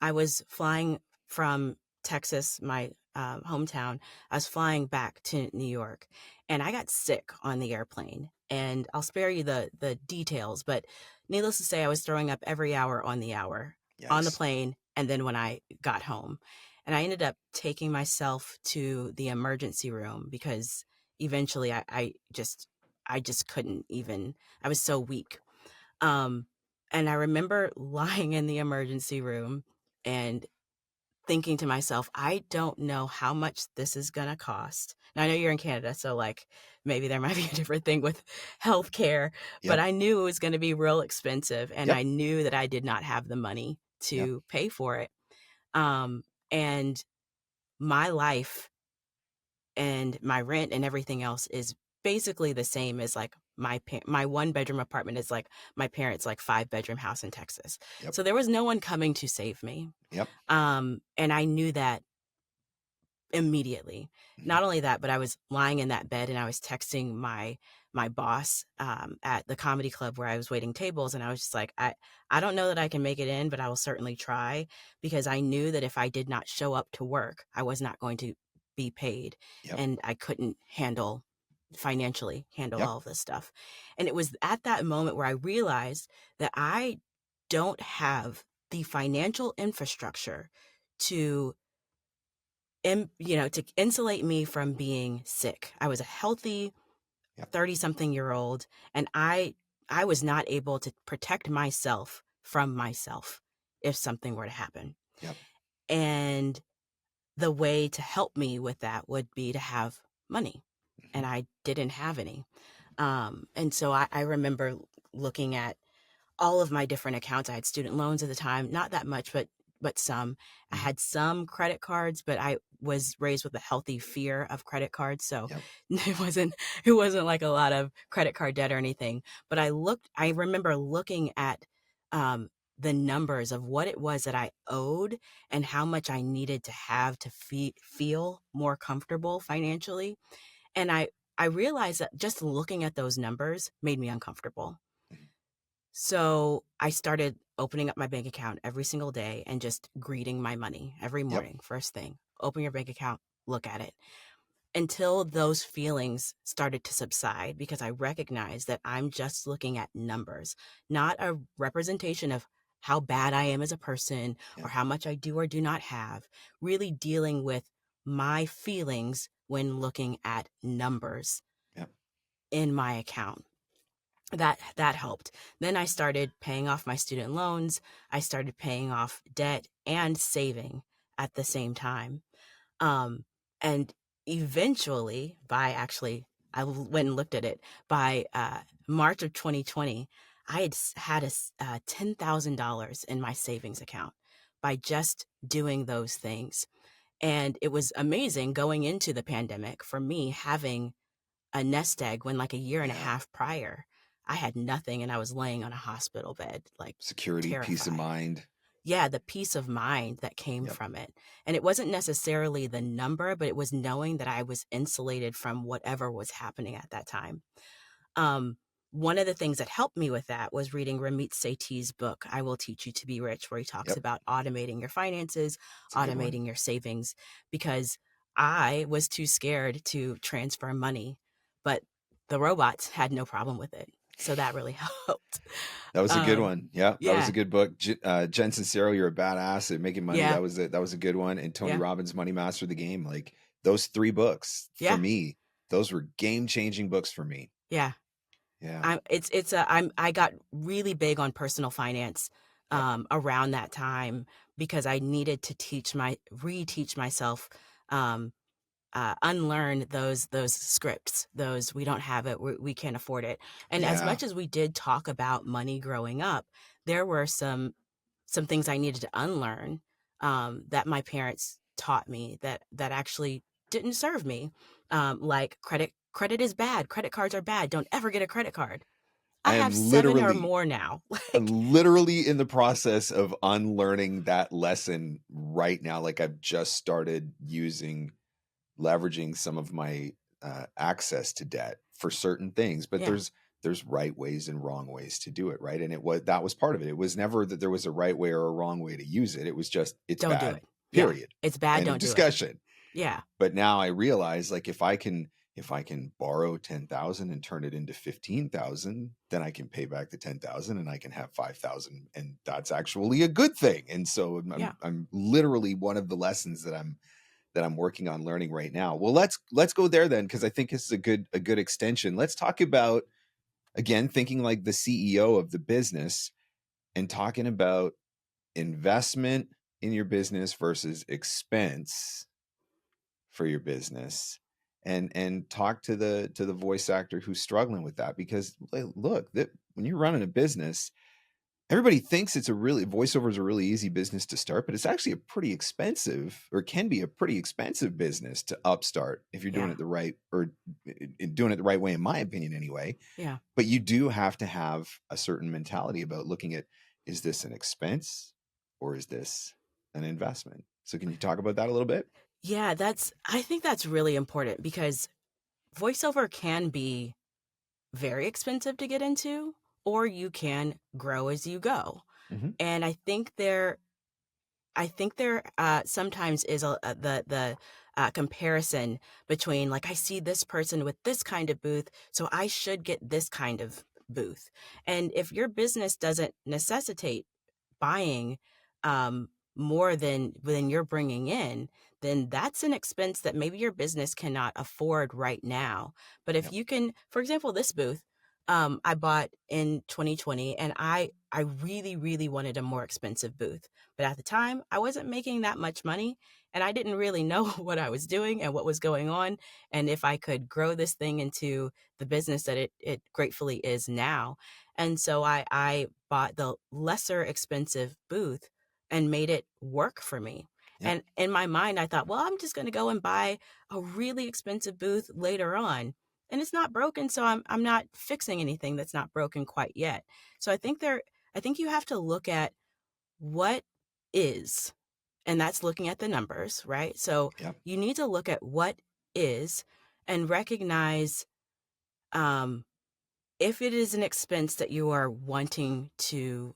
I was flying from Texas, my hometown. I was flying back to New York, and I got sick on the airplane. And I'll spare you the details, but needless to say, I was throwing up every hour on the hour on the Yikes. plane, and then when I got home. And I ended up taking myself to the emergency room because eventually I just couldn't even, I was so weak. Um, and I remember lying in the emergency room and thinking to myself, I don't know how much this is going to cost. Now, I know you're in Canada, so like maybe there might be a different thing with healthcare, but Yep. I knew it was going to be real expensive, and I Yep. knew that I did not have the money Yep. to pay for it. And my life and my rent and everything else is basically the same as like my one bedroom apartment is like my parents' like 5-bedroom house in Texas. Yep. So there was no one coming to save me. Yep. And I knew that immediately. Hmm. Not only that, but I was lying in that bed and I was texting my boss at the comedy club where I was waiting tables, and I was just like, I don't know that I can make it in, but I will certainly try, because I knew that if I did not show up to work, I was not going to be paid, Yep. and I couldn't financially handle Yep. all of this stuff. And it was at that moment where I realized that I don't have the financial infrastructure to to insulate me from being sick. I was a healthy Yep. 30-something-year-old, and I was not able to protect myself from myself if something were to happen. Yep. And the way to help me with that would be to have money, Hmm. and I didn't have any. And so I remember looking at all of my different accounts. I had student loans at the time, not that much, but some. I Hmm. had some credit cards, but I was raised with a healthy fear of credit cards, so Yep. it wasn't like a lot of credit card debt or anything. But I remember looking at um, the numbers of what it was that I owed and how much I needed to have to feel more comfortable financially, and I realized that just looking at those numbers made me uncomfortable. Mhm. So I started opening up my bank account every single day and just greeting my money every Yep. morning. First thing, open your bank account, look at it, until those feelings started to subside, because I recognized that I'm just looking at numbers, not a representation of how bad I am as a person or Yep. how much I do or do not have, really dealing with my feelings when looking at numbers Yep. in my account. That helped. Then I started paying off my student loans. I started paying off debt and saving at the same time. Um, and eventually, went and looked at it. By March of 2020, I had $10,000 in my savings account by just doing those things. And it was amazing going into the pandemic for me, having a nest egg, when like a year and a Yeah. half prior, I had nothing and I was laying on a hospital bed, like Security, peace of terrified. mind. Yeah, the peace of mind that came Yep. from it. And it wasn't necessarily the number, but it was knowing that I was insulated from whatever was happening at that time. Um, One of the things that helped me with that was reading Ramit Sethi's book, I Will Teach You to Be Rich, where he talks Yep. about automating your finances, It's a good one. automating your savings, because I was too scared to transfer money, but the robots had no problem with it. So that really helped. That was a good Um, one. Yeah, that was a yeah, good book. Jen Sincero, you're a badass at making money. yeah, That was a good one. And Tony yeah, Robbins, Money Master the Game. Like those three books for yeah, me, those were game changing books for me. yeah. Yeah. I got really big on personal finance Yep. around that time, because I needed to reteach myself um, unlearn those scripts, those we don't have it, we can't afford it. And as Yeah. much as we did talk about money growing up, there were some things I needed to unlearn that my parents taught me that actually didn't serve me. Like credit is bad. Credit cards are bad. Don't ever get a credit card. I I am have 7 or literally more now. I'm literally in the process of unlearning that lesson right now. Like I've just started leveraging some of my access to debt for certain things, but Yeah. there's right ways and wrong ways to do it, right? And that was part of it. It was never that there was a right way or a wrong way to use it. It was just it's Don't do bad, it. Yeah. period. It's bad. End of Don't do it. discussion. Yeah. But now I realize, like, if I can borrow 10,000 and turn it into 15,000, then I can pay back the 10,000 and I can have 5,000, and that's actually a good thing. And so I'm literally one of the lessons that I'm working on learning right now. Well, let's go there then, because I think it's a good extension. Let's talk about, again, thinking like the CEO of the business and talking about investment in your business versus expense for your business, and talk to the voice actor who's struggling with that. Because look, that when you're running a business, everybody thinks voiceover is a really easy business to start, but it's actually a pretty expensive, or can be a pretty expensive business to upstart if you're doing it the right, or doing it the right way, in my opinion anyway. Yeah. But you do have to have a certain mentality about looking at, is this an expense or is this an investment? So can you talk about that a little bit? Yeah, I think that's really important, because voiceover can be very expensive to get into, or you can grow as you go. Mm-hmm. And I think there sometimes is the comparison between, like, I see this person with this kind of booth, so I should get this kind of booth. And if your business doesn't necessitate buying more than you're bringing in, then that's an expense that maybe your business cannot afford right now. But if you can, for example, this booth, I bought in 2020, and I really, really wanted a more expensive booth. But at the time, I wasn't making that much money, and I didn't really know what I was doing and what was going on, and if I could grow this thing into the business that it gratefully is now. And so I bought the lesser expensive booth and made it work for me. Yep. And in my mind, I thought, well, I'm just going to go and buy a really expensive booth later on. And it's not broken, so I'm not fixing anything that's not broken quite yet. So I think you have to look at what is, and that's looking at the numbers, right? So you need to look at what is and recognize if it is an expense that you are wanting to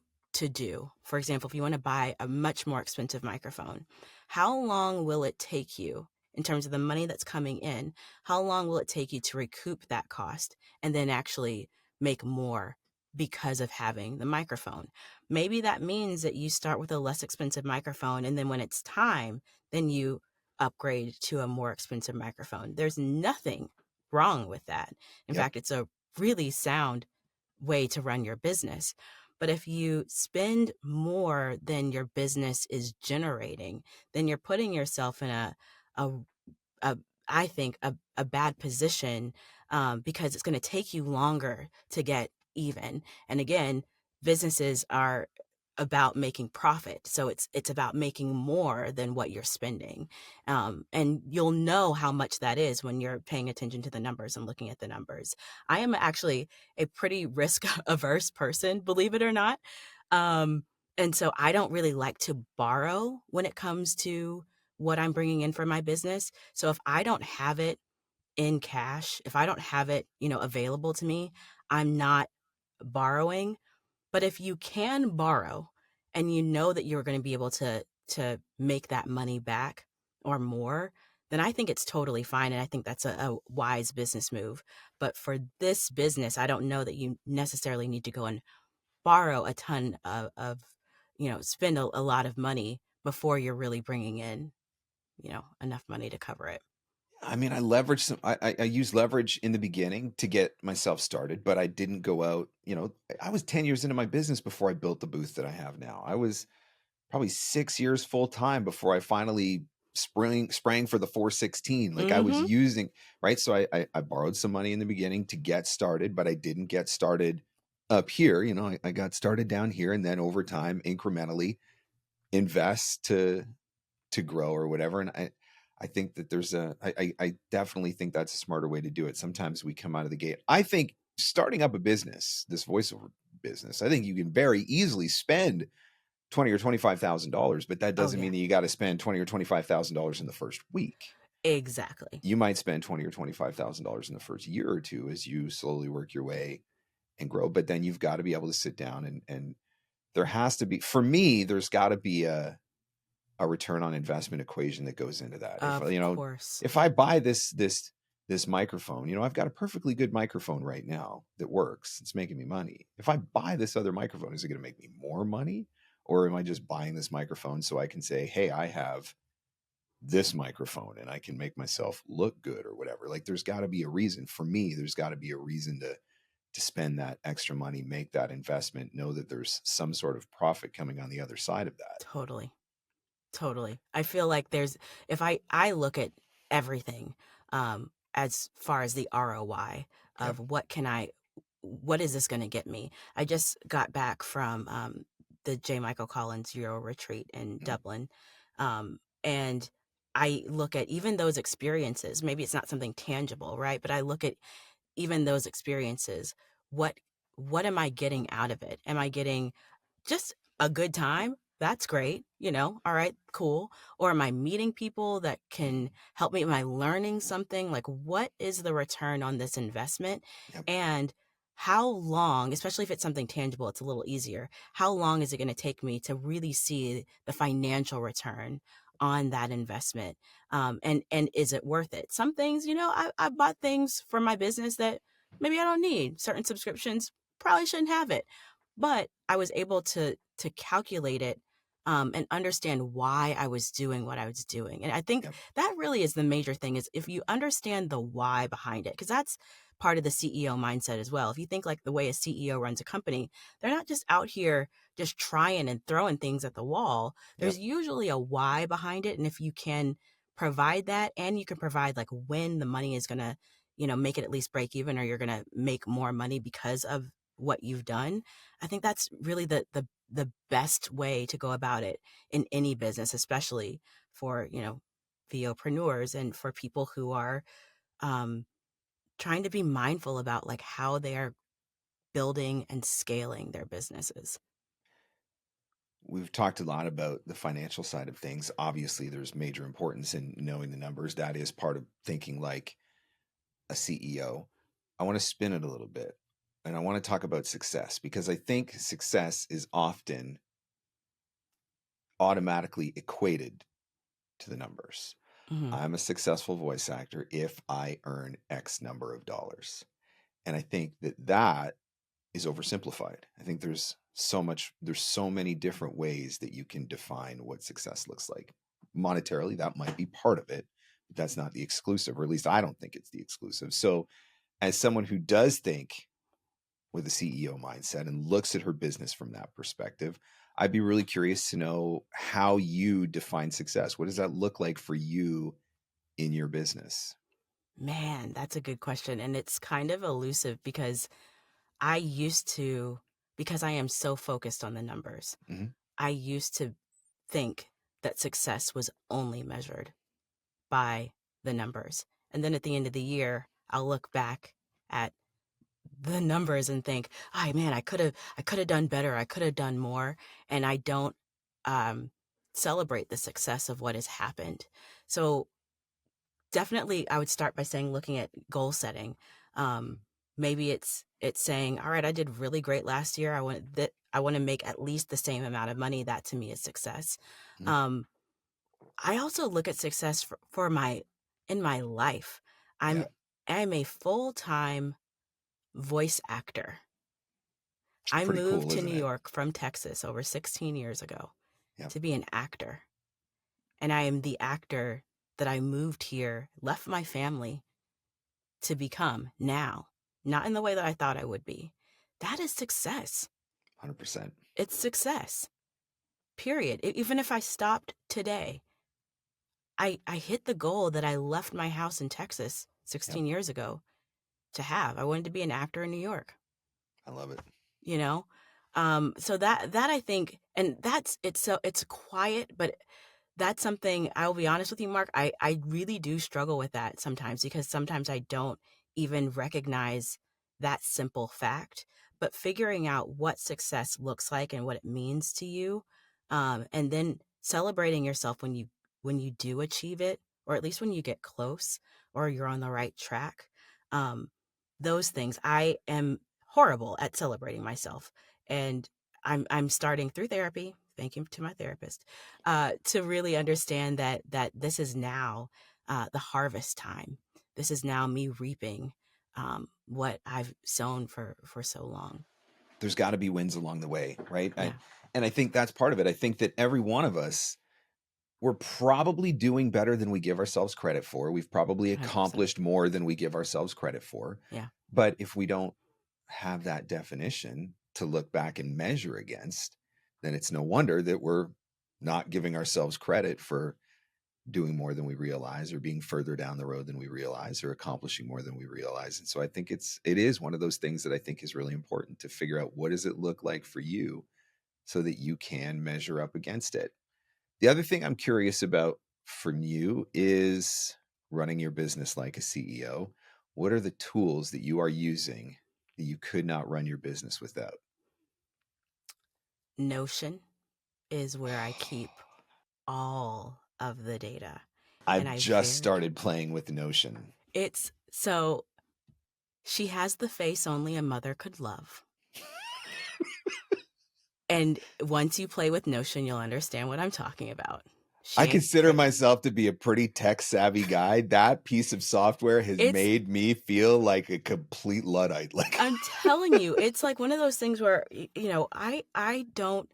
do. For example, if you want to buy a much more expensive microphone, how long will it take you in terms of the money that's coming in? How long will it take you to recoup that cost and then actually make more because of having the microphone? Maybe that means that you start with a less expensive microphone, and then when it's time, then you upgrade to a more expensive microphone. There's nothing wrong with that. In fact, it's a really sound way to run your business. But if you spend more than your business is generating, then you're putting yourself in a I think a bad position, because it's going to take you longer to get even. And again, businesses are about making profit, so it's about making more than what you're spending, and you'll know how much that is when you're paying attention to the numbers and looking at the numbers. I am actually a pretty risk averse person, believe it or not, and so I don't really like to borrow when it comes to what I'm bringing in for my business. So if I don't have it in cash, if I don't have it, available to me, I'm not borrowing. But if you can borrow and you know that you're going to be able to make that money back or more, then I think it's totally fine. And I think that's a wise business move. But for this business, I don't know that you necessarily need to go and borrow a ton of spend a lot of money before you're really bringing in, enough money to cover it. I mean, I leveraged some, I used leverage in the beginning to get myself started, but I didn't go out, I was 10 years into my business before I built the booth that I have now. I was probably 6 years full time before I finally spraying for the 416. Like I was using, right? So I borrowed some money in the beginning to get started, but I didn't get started up here. You know, I got started down here, and then over time, incrementally invest to grow or whatever. And I think that I definitely think that's a smarter way to do it. Sometimes we come out of the gate. I think starting up a business, this voiceover business, I think you can very easily spend $20,000 or $25,000, but that doesn't mean that you got to spend $20,000 or $25,000 in the first week. Exactly. You might spend $20,000 or $25,000 in the first year or two as you slowly work your way and grow. But then you've got to be able to sit down and there has to be, for me, there's got to be a return on investment equation that goes into that. Course. If I buy this microphone, I've got a perfectly good microphone right now that works. It's making me money. If I buy this other microphone, is it going to make me more money? Or am I just buying this microphone so I can say, hey, I have this microphone and I can make myself look good or whatever? Like there's got to be a reason. For me, there's got to be a reason to spend that extra money, make that investment, know that there's some sort of profit coming on the other side of that. Totally. I feel like if I look at everything as far as the ROI of what is this going to get me? I just got back from the J. Michael Collins Euro retreat in Dublin. And I look at even those experiences, maybe it's not something tangible, right? But I look at even those experiences, what am I getting out of it? Am I getting just a good time? That's great. All right, cool. Or am I meeting people that can help me? Am I learning something? Like, what is the return on this investment? And how long, especially if it's something tangible, it's a little easier. How long is it going to take me to really see the financial return on that investment? And is it worth it? Some things, I bought things for my business that maybe I don't need. Certain subscriptions probably shouldn't have it. But I was able to calculate it and understand why I was doing what I was doing. And I think that really is the major thing, is if you understand the why behind it, because that's part of the CEO mindset as well. If you think like the way a CEO runs a company, they're not just out here just trying and throwing things at the wall. There's usually a why behind it. And if you can provide that, and you can provide like when the money is going to, make it at least break even, or you're going to make more money because of what you've done, I think that's really the best way to go about it in any business, especially for, VOpreneurs and for people who are trying to be mindful about like how they are building and scaling their businesses. We've talked a lot about the financial side of things. Obviously, there's major importance in knowing the numbers. That is part of thinking like a CEO. I want to spin it a little bit, and I want to talk about success, because I think success is often automatically equated to the numbers. I'm a successful voice actor if I earn X number of dollars. And I think that is oversimplified. I think there's so many different ways that you can define what success looks like. Monetarily, that might be part of it, but that's not the exclusive, or at least I don't think it's the exclusive. So as someone who does think with a CEO mindset and looks at her business from that perspective, I'd be really curious to know how you define success. What does that look like for you in your business? Man, that's a good question. And it's kind of elusive because I am so focused on the numbers. I used to think that success was only measured by the numbers. And then at the end of the year, I'll look back at the numbers and think, oh man, I could have done better. I could have done more. And I don't celebrate the success of what has happened. So definitely I would start by saying, looking at goal setting. Maybe it's saying, all right, I did really great last year. I want to make at least the same amount of money. That to me is success. I also look at success in my life. I'm a full-time voice actor. I moved to New York from Texas over 16 years ago to be an actor. And I am the actor that I moved here, left my family to become now, not in the way that I thought I would be. That is success. 100%. It's success. Period. Even if I stopped today, I hit the goal that I left my house in Texas 16 years ago to have. I wanted to be an actor in New York. I love it. You know? So that I think, and it's quiet, but that's something, I'll be honest with you, Mark, I really do struggle with that sometimes, because sometimes I don't even recognize that simple fact. But figuring out what success looks like and what it means to you, and then celebrating yourself when you do achieve it, or at least when you get close or you're on the right track. Um, those things, I am horrible at celebrating myself, and I'm starting through therapy. Thank you to my therapist, to really understand that this is now the harvest time. This is now me reaping what I've sown for so long. There's got to be wins along the way, right? Yeah. And I think that's part of it. I think that every one of us, we're probably doing better than we give ourselves credit for. We've probably 100%. accomplished more than we give ourselves credit for. Yeah. But if we don't have that definition to look back and measure against, then it's no wonder that we're not giving ourselves credit for doing more than we realize, or being further down the road than we realize, or accomplishing more than we realize. And so I think it is one of those things that I think is really important to figure out, what does it look like for you so that you can measure up against it. The other thing I'm curious about for you is running your business like a CEO. What are the tools that you are using that you could not run your business without? Notion is where I keep all of the data. And I've just started playing with Notion. So she has the face only a mother could love. And once you play with Notion, you'll understand what I'm talking about. I consider myself to be a pretty tech savvy guy. That piece of software has made me feel like a complete Luddite. Like, I'm telling you, it's like one of those things where, I don't,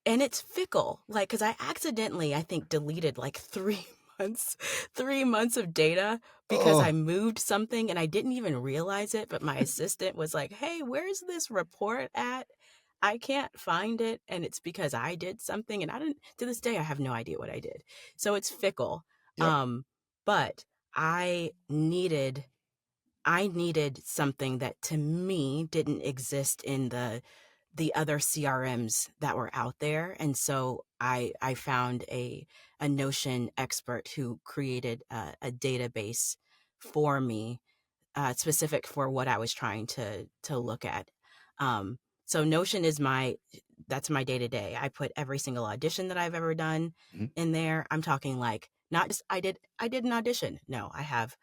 and it's fickle. Like, cause I accidentally, I think, deleted like 3 months of data because I moved something and I didn't even realize it. But my assistant was like, "Hey, where's this report at? I can't find it." And it's because I did something, and to this day, I have no idea what I did. So it's fickle. Yep. But I needed something that to me didn't exist in the other CRMs that were out there. And so I found a Notion expert who created a database for me, specific for what I was trying to look at. So Notion is that's my day to day. I put every single audition that I've ever done in there. I'm talking like, not just I did an audition. No, I have,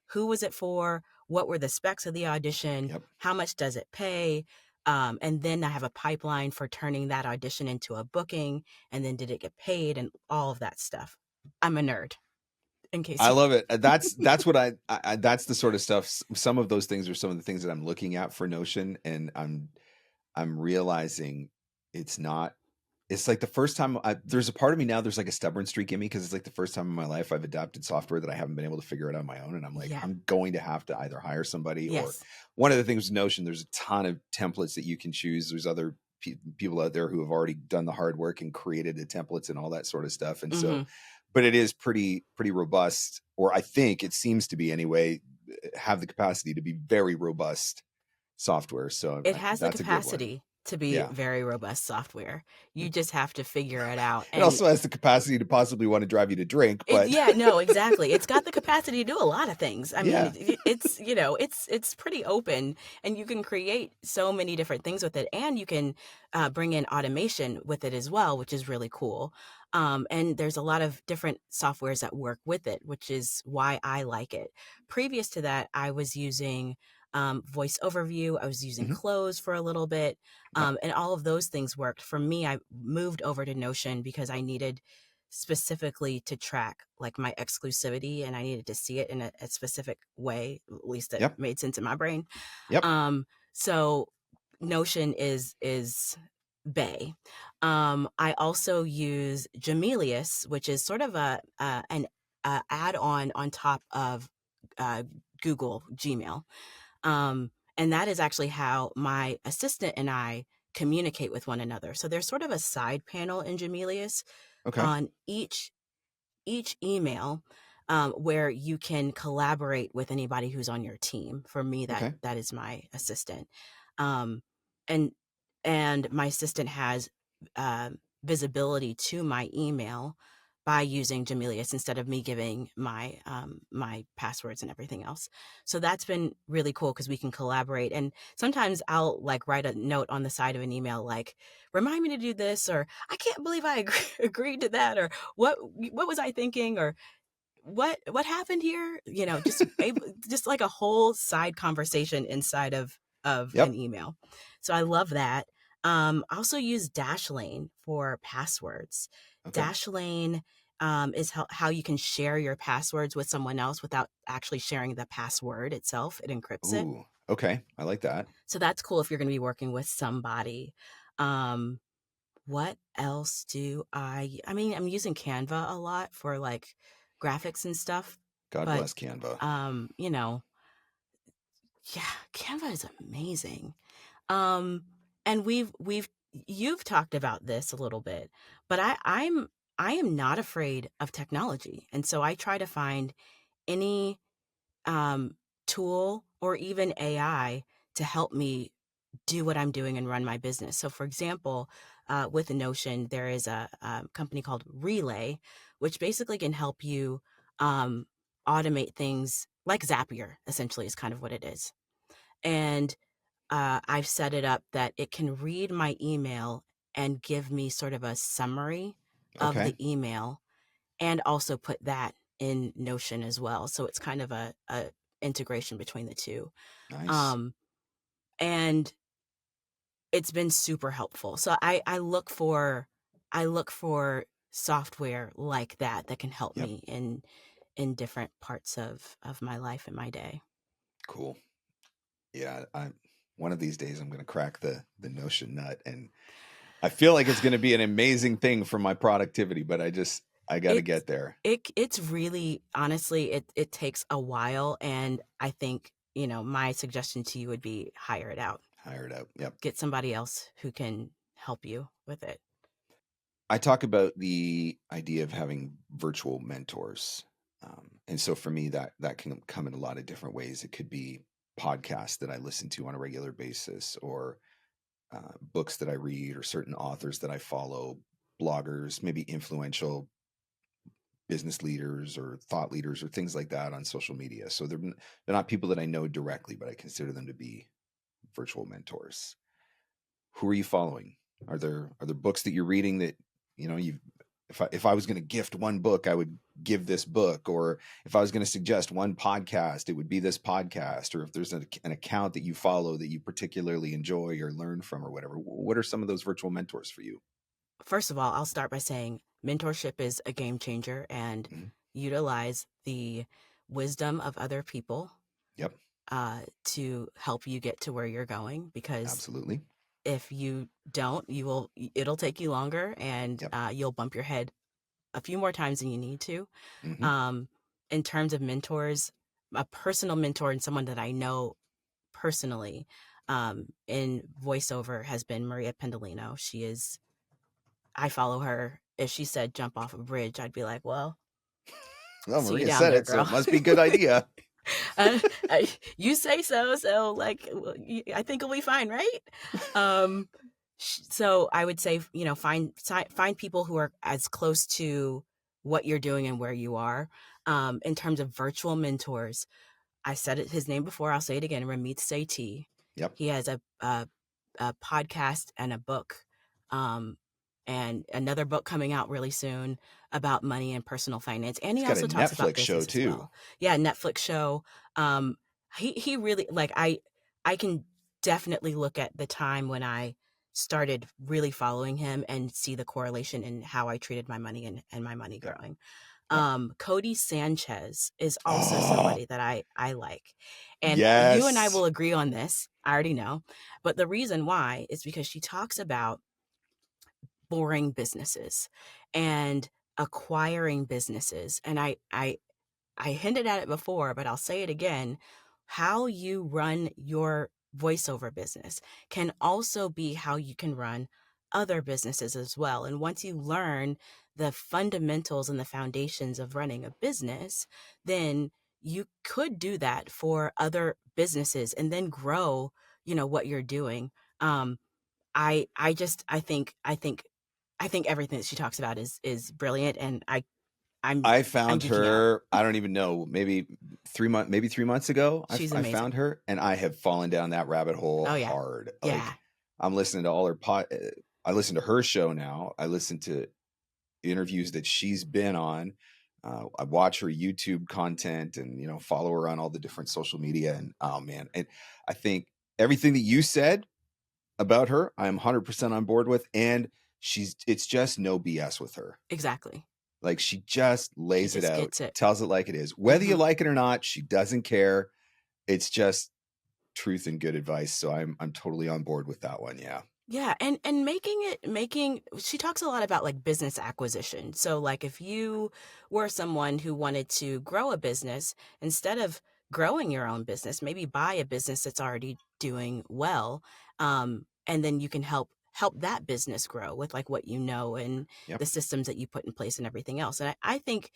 who was it for? What were the specs of the audition? Yep. How much does it pay? And then I have a pipeline for turning that audition into a booking. And then did it get paid, and all of that stuff. I'm a nerd. In case I love it. That's what I that's the sort of stuff. Some of those things are some of the things that I'm looking at for Notion, and I'm realizing it's like the first time there's a part of me now, there's like a stubborn streak in me, because it's like the first time in my life I've adapted software that I haven't been able to figure it out on my own. And I'm like, I'm going to have to either hire somebody, or one of the things with Notion, there's a ton of templates that you can choose. There's other people out there who have already done the hard work and created the templates and all that sort of stuff. And so, but it is pretty robust, or I think it seems to be anyway, have the capacity to be very robust software. So it has the capacity to be very robust software. You just have to figure it out. And it also has the capacity to possibly want to drive you to drink. But no, exactly. It's got the capacity to do a lot of things. I mean, it's it's pretty open, and you can create so many different things with it, and you can bring in automation with it as well, which is really cool. And there's a lot of different softwares that work with it, which is why I like it. Previous to that, I was using VoiceOver. I was using Close for a little bit, and all of those things worked for me. I moved over to Notion because I needed specifically to track like my exclusivity, and I needed to see it in a specific way, at least that made sense in my brain. So Notion is Bay. I also use Jamelius, which is sort of an add-on on top of Google Gmail. And that is actually how my assistant and I communicate with one another. So there's sort of a side panel in Jamelius on each each email where you can collaborate with anybody who's on your team. For me, that is my assistant. Um, and my assistant has visibility to my email by using Jamilius instead of me giving my my passwords and everything else. So that's been really cool because we can collaborate. And sometimes I'll like write a note on the side of an email like, remind me to do this, or I can't believe I agreed to that, or what was I thinking, or what happened here? You know, just like a whole side conversation inside of an email. So I love that. I also use Dashlane for passwords. Dashlane is how you can share your passwords with someone else without actually sharing the password itself. It encrypts it. Ooh, okay. I like that. So that's cool if you're going to be working with somebody. What else do I mean, I'm using Canva a lot for like graphics and stuff. God bless Canva. You know, yeah, Canva is amazing. And you've talked about this a little bit, but I am not afraid of technology. And so I try to find any tool or even AI to help me do what I'm doing and run my business. So for example, with Notion, there is a company called Relay, which basically can help you automate things like Zapier, essentially is kind of what it is. And I've set it up that it can read my email and give me sort of a summary of the email and also put that in Notion as well. So it's kind of a integration between the two. Nice. And it's been super helpful. So I look for software like that can help me in different parts of my life and my day. Cool. Yeah, one of these days I'm going to crack the Notion nut, and I feel like it's going to be an amazing thing for my productivity, but I got to get there. It's really, honestly, it takes a while, and I think, you know, my suggestion to you would be hire it out. Yep. Get somebody else who can help you with it. I talk about the idea of having virtual mentors. And so for me, that can come in a lot of different ways. It could be podcasts that I listen to on a regular basis, or books that I read, or certain authors that I follow, bloggers, maybe influential business leaders or thought leaders or things like that on social media. So they're not people that I know directly, but I consider them to be virtual mentors. Who are you following? Are there books that you're reading that, you know, if I was going to gift one book, I would give this book, or if I was going to suggest one podcast, it would be this podcast, or if there's an account that you follow that you particularly enjoy or learn from or whatever, what are some of those virtual mentors for you? First of all, I'll start by saying mentorship is a game changer, and utilize the wisdom of other people to help you get to where you're going, because absolutely, if you don't, it'll take you longer, and you'll bump your head a few more times than you need to. In terms of mentors, a personal mentor and someone that I know personally in voiceover has been Maria Pendolino. I follow her. If she said jump off a bridge, I'd be like, well, see Maria you down said there, it, girl. so it must be a good idea. You say so. So like, I think it'll be fine, right? So I would say, you know, find people who are as close to what you're doing and where you are. In terms of virtual mentors, I said his name before, I'll say it again, Ramit Sethi. He has a podcast and a book, and another book coming out really soon about money and personal finance. And he also talks about business show too. As well. Yeah, Netflix show. He really, like, I can definitely look at the time when I started really following him and see the correlation in how I treated my money and my money growing. Cody Sanchez is also somebody that I like. And you and I will agree on this. I already know. But the reason why is because she talks about boring businesses and acquiring businesses. And I hinted at it before, but I'll say it again. How you run your voiceover business can also be how you can run other businesses as well. And once you learn the fundamentals and the foundations of running a business, then you could do that for other businesses and then grow, what you're doing. I think everything that she talks about is brilliant, and I'm I found geeking out. her, I don't even know, maybe 3 months ago, She's I amazing. found her, and I have fallen down that rabbit hole Oh, yeah. hard. Yeah. Like, I'm listening to all her I listen to her show now. I listen to interviews that she's been on. I watch her YouTube content and, follow her on all the different social media. And oh man, and I think everything that you said about her, I'm 100% on board with. And it's just no BS with her. Exactly. Like, she just lays it out, tells it like it is. Whether you like it or not, she doesn't care. It's just truth and good advice. So I'm totally on board with that one. Yeah. Yeah. And she talks a lot about like business acquisition. So like if you were someone who wanted to grow a business, instead of growing your own business, maybe buy a business that's already doing well. And then you can help that business grow with like what and the systems that you put in place and everything else. And I think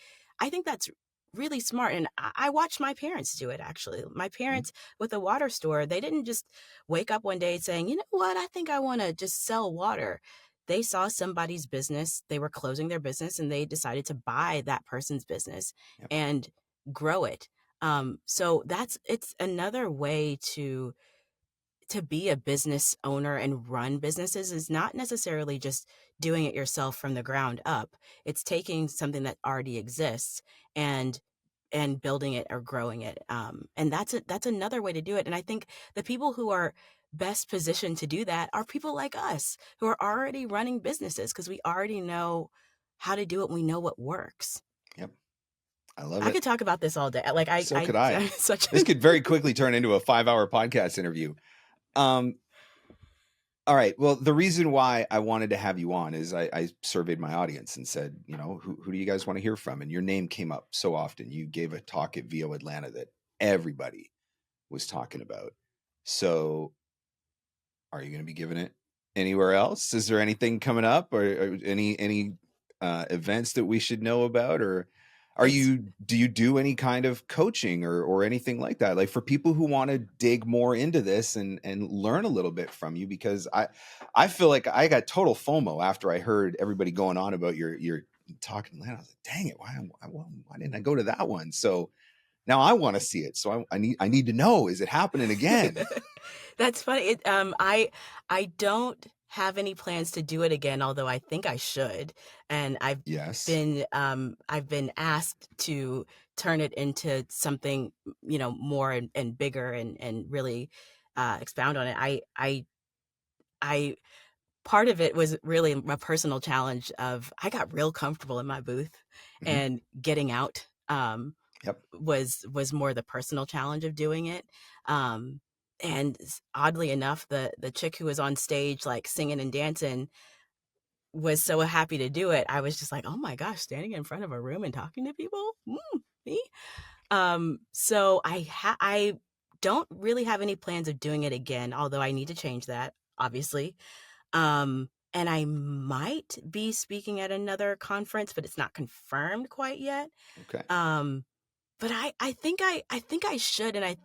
that's really smart. And I watched my parents do it. Actually, my parents with a water store, they didn't just wake up one day saying, you know what, I think I want to just sell water. They saw somebody's business, they were closing their business, and they decided to buy that person's business and grow it. So it's another way to be a business owner and run businesses, is not necessarily just doing it yourself from the ground up. It's taking something that already exists and building it or growing it. And that's another way to do it. And I think the people who are best positioned to do that are people like us who are already running businesses, because we already know how to do it. We know what works. Yep. I love it. I could talk about this all day. Like so could I. This could very quickly turn into a 5-hour podcast interview. All right. Well, the reason why I wanted to have you on is I surveyed my audience and said, who do you guys want to hear from? And your name came up so often. You gave a talk at VO Atlanta that everybody was talking about. So are you going to be giving it anywhere else? Is there anything coming up or any events that we should know about? Or do you do any kind of coaching or anything like that? Like, for people who want to dig more into this and learn a little bit from you, because I feel like I got total FOMO after I heard everybody going on about your talk in Atlanta. I was like, dang it, why didn't I go to that one? So now I want to see it. So I need to know, is it happening again? That's funny. I don't have any plans to do it again, although I think I should. And I've been asked to turn it into something, more and bigger and really expound on it. I part of it was really a personal challenge of, I got real comfortable in my booth and getting out was more the personal challenge of doing it. And oddly enough, the chick who was on stage, like singing and dancing, was so happy to do it. I was just like, oh my gosh, standing in front of a room and talking to people, me. So I don't really have any plans of doing it again, although I need to change that, obviously. And I might be speaking at another conference, but it's not confirmed quite yet. Okay. But I think I should, and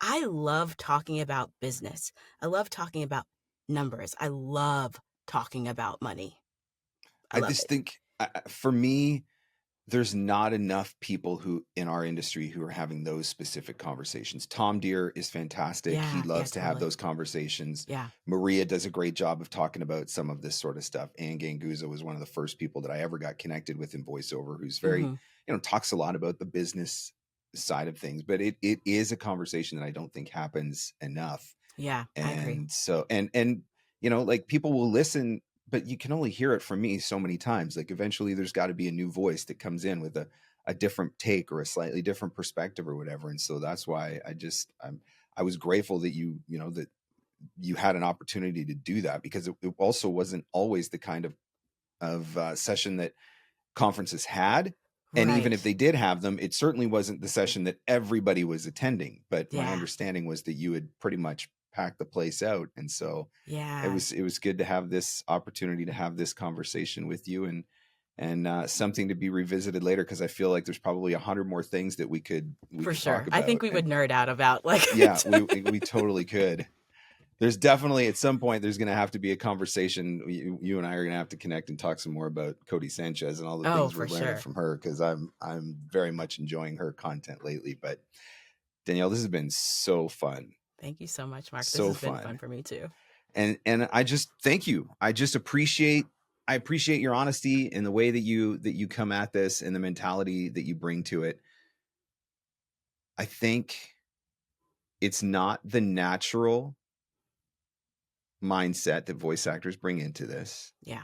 I love talking about business. I love talking about numbers. I love talking about money. I just think, for me, there's not enough people who in our industry who are having those specific conversations. Tom Deere is fantastic. He loves to have those conversations. Yeah. Maria does a great job of talking about some of this sort of stuff. Ann Ganguza was one of the first people that I ever got connected with in VoiceOver, who's very, talks a lot about the business side of things, but it is a conversation that I don't think happens enough. Yeah, and I agree. So, and like, people will listen, but you can only hear it from me so many times. Like, eventually there's got to be a new voice that comes in with a different take or a slightly different perspective or whatever. And so that's why I was grateful that that you had an opportunity to do that, because it also wasn't always the kind of session that conferences had. And even if they did have them, it certainly wasn't the session that everybody was attending. But my understanding was that you had pretty much pack the place out. And so Yeah, it was good to have this opportunity to have this conversation with you, and something to be revisited later, because I feel like there's probably 100 more things that we could for talk sure. I think about. we would And nerd out about like yeah, we totally could. There's definitely at some point there's going to have to be a conversation. You and I are going to have to connect and talk some more about Cody Sanchez and all the oh, things for we're learning sure. from her, because I'm very much enjoying her content lately. But Danielle, this has been so fun. Thank you so much, Mark. This So has been fun fun. for me too. And I just thank you. I appreciate your honesty and the way that you come at this and the mentality that you bring to it. I think it's not the natural mindset that voice actors bring into this. Yeah.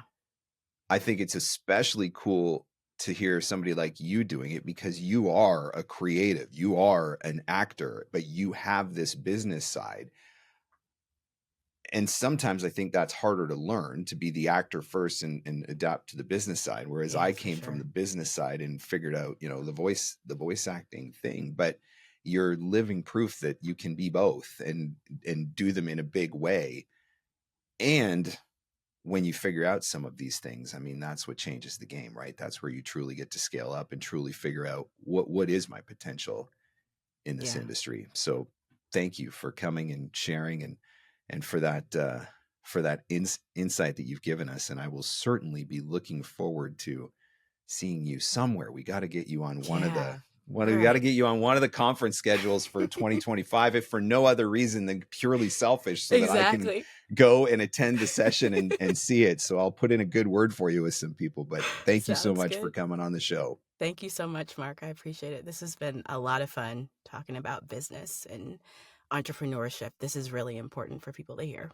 I think it's especially cool to hear somebody like you doing it, because you are a creative, you are an actor, but you have this business side. And sometimes I think that's harder to learn, to be the actor first and adapt to the business side. Whereas Yeah, I for came from sure. the business side and figured out, the voice acting thing. But you're living proof that you can be both and do them in a big way. And when you figure out some of these things, I mean, that's what changes the game, right? That's where you truly get to scale up and truly figure out what is my potential in this Yeah. industry. So thank you for coming and sharing, and for that insight that you've given us. And I will certainly be looking forward to seeing you somewhere. We got to get you on one of the All we got to right. get you on one of the conference schedules for 2025, if for no other reason than purely selfish, so that I can Exactly. go and attend the session and see it. So I'll put in a good word for you with some people. But thank you so Sounds much for good. coming on the show. Thank you so much, Mark. I appreciate it. This has been a lot of fun talking about business and entrepreneurship. This is really important for people to hear.